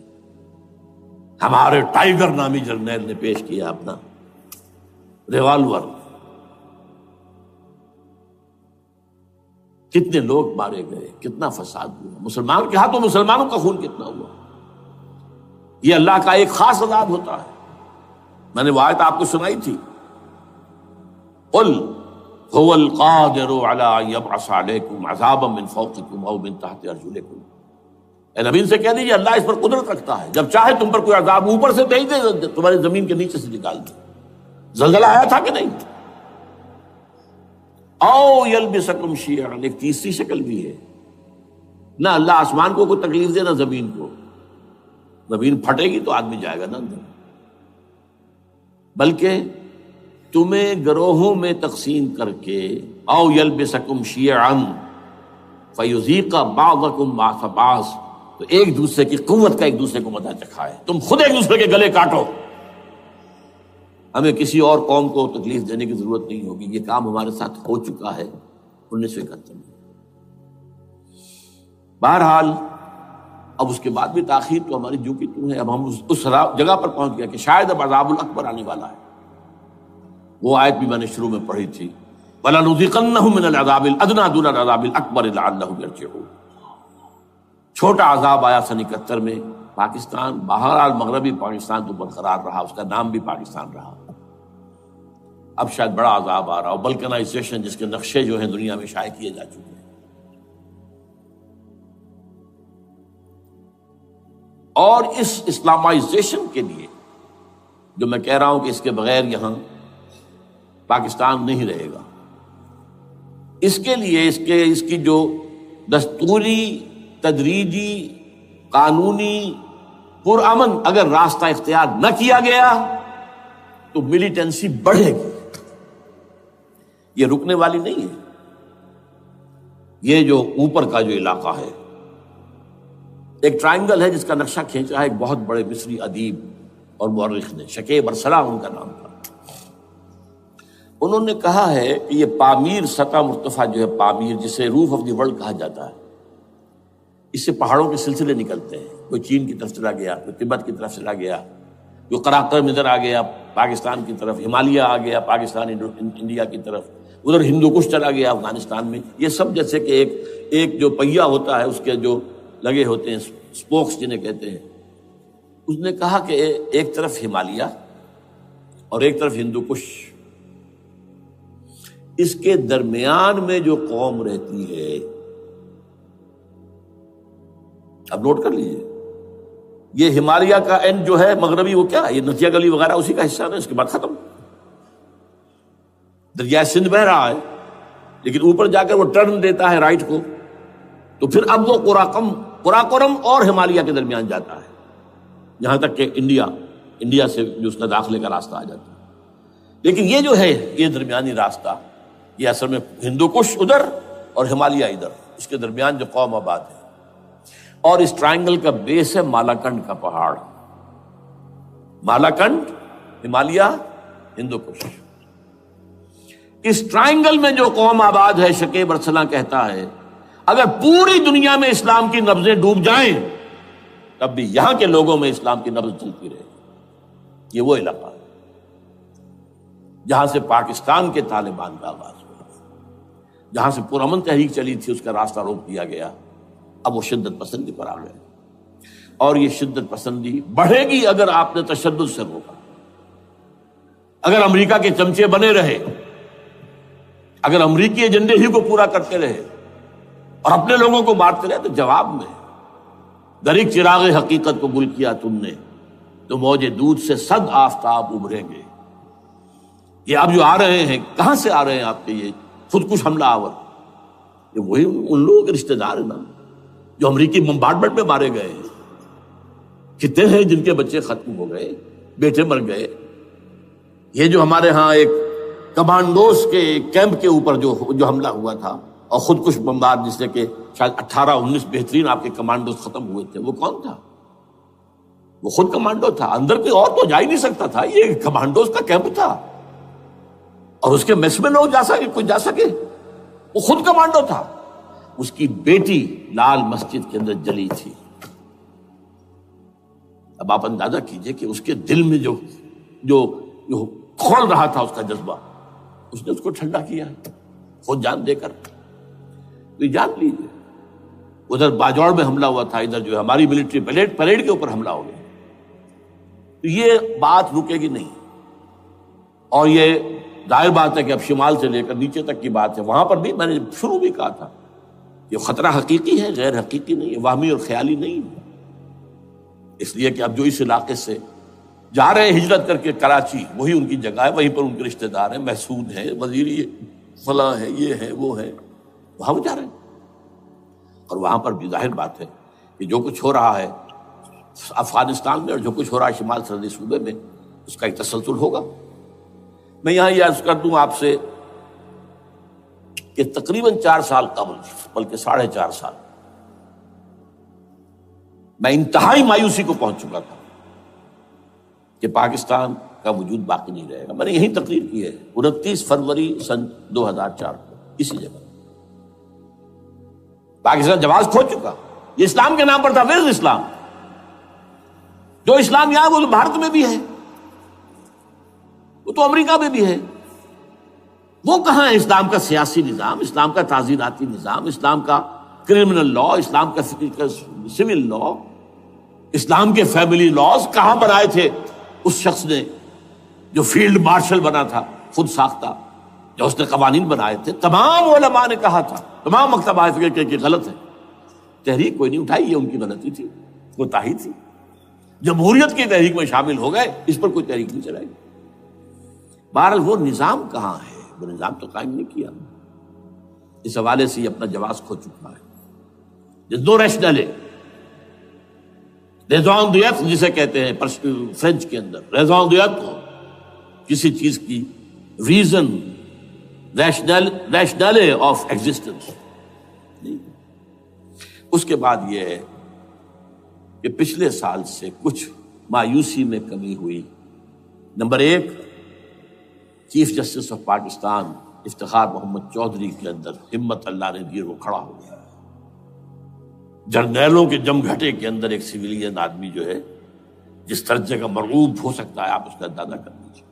ہمارے ٹائیگر نامی جرنیل نے پیش کیا اپنا ریوالور. کتنے لوگ مارے گئے، کتنا فساد ہوا. مسلمان کے ہاتھوں مسلمانوں کا خون کتنا ہوا. یہ اللہ کا ایک خاص عذاب ہوتا ہے. میں نے وہ آیت آپ کو سنائی تھی، قل هو القادر على ان يبعث عليكم عذابا من فوقكم او من تحت ارجلكم. اے نبی سے کہہ دیجیے اللہ اس پر قدرت رکھتا ہے، جب چاہے تم پر کوئی عذاب اوپر سے بھیج دے، تمہاری زمین کے نیچے سے نکال دے. زلزلہ آیا تھا کہ نہیں؟ او یلبسکم شیعا، ایک تیسری شکل بھی ہے. نہ اللہ آسمان کو کوئی تکلیف دے، نہ زمین کو. زمین پھٹے گی تو آدمی جائے گا نا اندر، بلکہ تمہیں گروہوں میں تقسیم کر کے او یلبسکم شیعا فیذیق بعضکم بعض بعض، تو ایک دوسرے کی قوت کا ایک دوسرے کو مزہ چکھائے. تم خود ایک دوسرے کے گلے کاٹو. ہمیں کسی اور قوم کو تکلیف دینے کی ضرورت نہیں ہوگی. یہ کام ہمارے ساتھ ہو چکا ہے 1971 میں. بہرحال اب اس کے بعد بھی تاخیر تو ہماری جو کی تو ہے. اب ہم اس جگہ پر پہنچ گیا کہ شاید اب عذاب الاکبر آنے والا ہے. وہ آیت بھی میں نے شروع میں پڑھی تھی، وَلَنُذِيقَنَّهُم مِّنَ الْعَذَابِ الْأَدْنَىٰ دُونَ الْعَذَابِ الْأَكْبَرِ لَعَلَّهُمْ يَرْجِعُونَ. چھوٹا عذاب آیا سن 71 میں پاکستان. بہرحال مغربی پاکستان تو برقرار رہا، اس کا نام بھی پاکستان رہا. اب شاید بڑا عذاب آ رہا ہو، بلکنائزیشن جس کے نقشے جو ہیں دنیا میں شائع کیے جا چکے ہیں. اور اس اسلامائزیشن کے لیے جو میں کہہ رہا ہوں کہ اس کے بغیر یہاں پاکستان نہیں رہے گا، اس کے لیے اس کی جو دستوری، تدریجی، قانونی، پرامن اگر راستہ اختیار نہ کیا گیا تو ملیٹنسی بڑھے گی، یہ رکنے والی نہیں ہے۔ یہ جو اوپر کا جو علاقہ ہے، ایک ٹرائنگل ہے جس کا نقشہ کھینچا ہے ایک بہت بڑے مصری ادیب اور مورخ نے، شکیب ارسلان ان کا نام تھا۔ انہوں نے کہا ہے کہ یہ پامیر سطح مرتفع جو ہے، پامیر جسے روف آف دی ورلڈ کہا جاتا ہے، اس سے پہاڑوں کے سلسلے نکلتے ہیں، کوئی چین کی طرف چلا گیا، کوئی تبت کی طرف چلا گیا، کوئی قراقرم ادھر آ گیا پاکستان کی طرف، ہمالیہ آ گیا پاکستان انڈیا کی طرف، ادھر ہندو کش چلا گیا افغانستان میں۔ یہ سب جیسے کہ ایک جو پہیا ہوتا ہے اس کے جو لگے ہوتے ہیں اسپوکس جنہیں کہتے ہیں۔ اس نے کہا کہ ایک طرف ہمالیہ اور ایک طرف ہندو کش، اس کے درمیان میں جو قوم رہتی ہے، اب نوٹ کر لیجیے، یہ ہمالیہ کا اینڈ جو ہے مغربی، وہ کیا ہے، یہ نتیا گلی وغیرہ اسی کا حصہ ہے، اس کے بعد ختم، دریائے سندھ بہ رہا ہے، لیکن اوپر جا کر وہ ٹرن دیتا ہے رائٹ کو، تو پھر اب وہ قراقرم اور ہمالیہ کے درمیان جاتا ہے، یہاں تک کہ انڈیا سے جو اس کا داخلے کا راستہ آ جاتا ہے۔ لیکن یہ جو ہے یہ درمیانی راستہ، یہ اصل میں ہندو کش ادھر اور ہمالیہ ادھر، اس کے درمیان جو قوم آباد ہے، اور اس ٹرائنگل کا بیس ہے مالاکنڈ کا پہاڑ، مالاکنڈ، ہمالیہ، ہندو کش۔ اس ٹرائنگل میں جو قوم آباد ہے، شکیب ارسلان کہتا ہے اگر پوری دنیا میں اسلام کی نبضیں ڈوب جائیں تب بھی یہاں کے لوگوں میں اسلام کی نبض چلتی رہے گی۔ یہ وہ علاقہ ہے جہاں سے پاکستان کے طالبان کا آغاز ہوا، جہاں سے پرامن تحریک چلی تھی، اس کا راستہ روک دیا گیا۔ اب وہ شدت پسندی پر آ گئے، اور یہ شدت پسندی بڑھے گی اگر آپ نے تشدد سے روکا، اگر امریکہ کے چمچے بنے رہے، اگر امریکی ایجنڈے ہی کو پورا کرتے رہے اور اپنے لوگوں کو مارتے رہے، تو جواب میں دریک چراغ حقیقت کو گل کیا تم نے، تو موج دودھ سے صد آفتاب ابھریں گے۔ یہ اب جو آ رہے ہیں، کہاں سے آ رہے ہیں آپ کے یہ خودکش حملہ آور؟ یہ وہی ان لوگوں کے رشتہ دار ہیں نا جو امریکی بمبارڈمنٹ میں مارے گئے ہیں۔ کتنے ہیں جن کے بچے ختم ہو گئے، بیٹے مر گئے۔ یہ جو ہمارے ہاں ایک کمانڈوز کے کیمپ کے اوپر جو حملہ ہوا تھا اور خودکش بمبار، جس سے کہ شاید 18-19 بہترین آپ کے کمانڈوز ختم ہوئے تھے، وہ کون تھا؟ وہ خود کمانڈو تھا، اندر کوئی اور تو جا ہی نہیں سکتا تھا، یہ کمانڈوز کا کیمپ تھا، اور اس کے میس میں لوگ کوئی جا سکے، وہ خود کمانڈو تھا۔ اس کی بیٹی لال مسجد کے اندر جلی تھی۔ اب آپ اندازہ کیجئے کہ اس کے دل میں جو کھول رہا تھا اس کا جذبہ، اس نے اس کو ٹھنڈا کیا خود جان دے کر۔ تو جان لیجیے، ادھر باجوڑ میں حملہ ہوا تھا، ادھر جو ہماری ملٹری پریڈ کے اوپر حملہ ہو گیا۔ تو یہ بات رکے گی نہیں، اور یہ ظاہر بات ہے کہ اب شمال سے لے کر نیچے تک کی بات ہے۔ وہاں پر بھی میں نے شروع بھی کہا تھا، یہ خطرہ حقیقی ہے، غیر حقیقی نہیں ہے، وہمی اور خیالی نہیں ہے۔ اس لیے کہ اب جو اس علاقے سے جا رہے ہیں ہجرت کر کے کراچی، وہی ان کی جگہ ہے، وہیں پر ان کے رشتہ دار ہیں، محسود ہیں، وزیری فلاں ہیں، یہ ہیں وہ ہیں، وہاں وہ جا رہے ہیں۔ اور وہاں پر بھی ظاہر بات ہے کہ جو کچھ ہو رہا ہے افغانستان میں اور جو کچھ ہو رہا ہے شمال سرحدی صوبے میں، اس کا ایک تسلسل ہوگا۔ میں یہاں یہ عرض کر دوں آپ سے کہ تقریباً 4 سال قبل، بلکہ 4.5 سال، میں انتہائی مایوسی کو پہنچ چکا تھا کہ پاکستان کا وجود باقی نہیں رہے گا۔ میں نے یہی تقریر کی ہے 29 فروری سن 2004 کو، اسی جگہ۔ پاکستان جواز کھو چکا، یہ اسلام کے نام پر تھا۔ ویئر از اسلام؟ جو اسلام یہاں وہ تو بھارت میں بھی ہے، وہ تو امریکہ میں بھی ہے۔ وہ کہاں ہے اسلام کا سیاسی نظام، اسلام کا تعزیراتی نظام، اسلام کا کرمنل لا، اسلام کا سول لا، اسلام کے فیملی لاز کہاں بنائے تھے اس شخص نے جو فیلڈ مارشل بنا تھا، خود ساختہ، جو اس نے قوانین بنائے تھے؟ تمام علماء نے کہا تھا، تمام مکتبہ فکر کہ غلط ہے، تحریک کوئی نہیں اٹھائی، یہ ان کی غلطی تھی، کوتاہی تھی۔ جمہوریت کی تحریک میں شامل ہو گئے، اس پر کوئی تحریک نہیں چلائی۔ بہرحال وہ نظام کہاں ہے؟ وہ نظام تو قائم نہیں کیا۔ اس حوالے سے یہ اپنا جواز کھو چکا ہے. دو ریشنل ریزون دیت جسے کہتے ہیں فرینچ کے اندر، ریزون دیت کسی چیز کی ریزن، ریشنل آف ایگزسٹنس. اس کے بعد یہ ہے کہ پچھلے سال سے کچھ مایوسی میں کمی ہوئی. نمبر ایک، chief justice of Pakistan Iftikhar Muhammad Chaudhry کے اندر ہمت اللہ نے دی، وہ کھڑا ہو گیا. جرنیلوں کے جم گھٹے کے اندر ایک سویلین آدمی جو ہے جس درجے کا مرعوب ہو سکتا ہے آپ اس کا اندازہ کر لیجیے.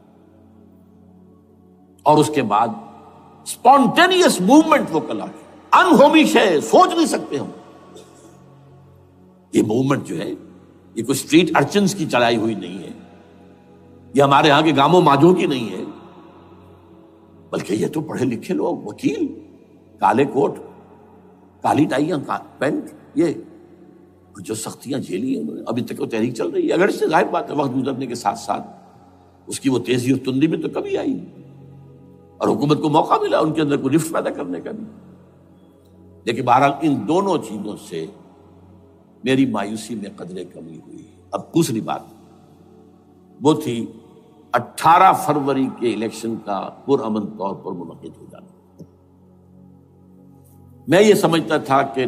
اور اس کے بعد اسپونٹینیس موومنٹ وہ کلا ہے، انہومی شے، سوچ نہیں سکتے ہم. یہ موومنٹ جو ہے یہ کوئی اسٹریٹ ارچنز کی چلائی ہوئی نہیں ہے، یہ ہمارے ہاں کے گاموں ماجوں کی نہیں ہے، بلکہ یہ تو پڑھے لکھے لوگ، وکیل، کالے کوٹ، کالی ٹائیاں، پینٹ، یہ جو سختیاں جھیلی ہیں انہوں نے. ابھی تک وہ تحریک چل رہی ہے، اگر اس سے ظاہر بات ہے وقت گزرنے کے ساتھ ساتھ اس کی وہ تیزی اور تندی میں تو کمی آئی، اور حکومت کو موقع ملا ان کے اندر کوئی رفت پیدا کرنے کا بھی. لیکن بہرحال ان دونوں چیزوں سے میری مایوسی میں قدرے کمی ہوئی. اب دوسری بات وہ تھی 18 فروری کے الیکشن کا پرامن طور پر منعقد ہو جانا. میں یہ سمجھتا تھا کہ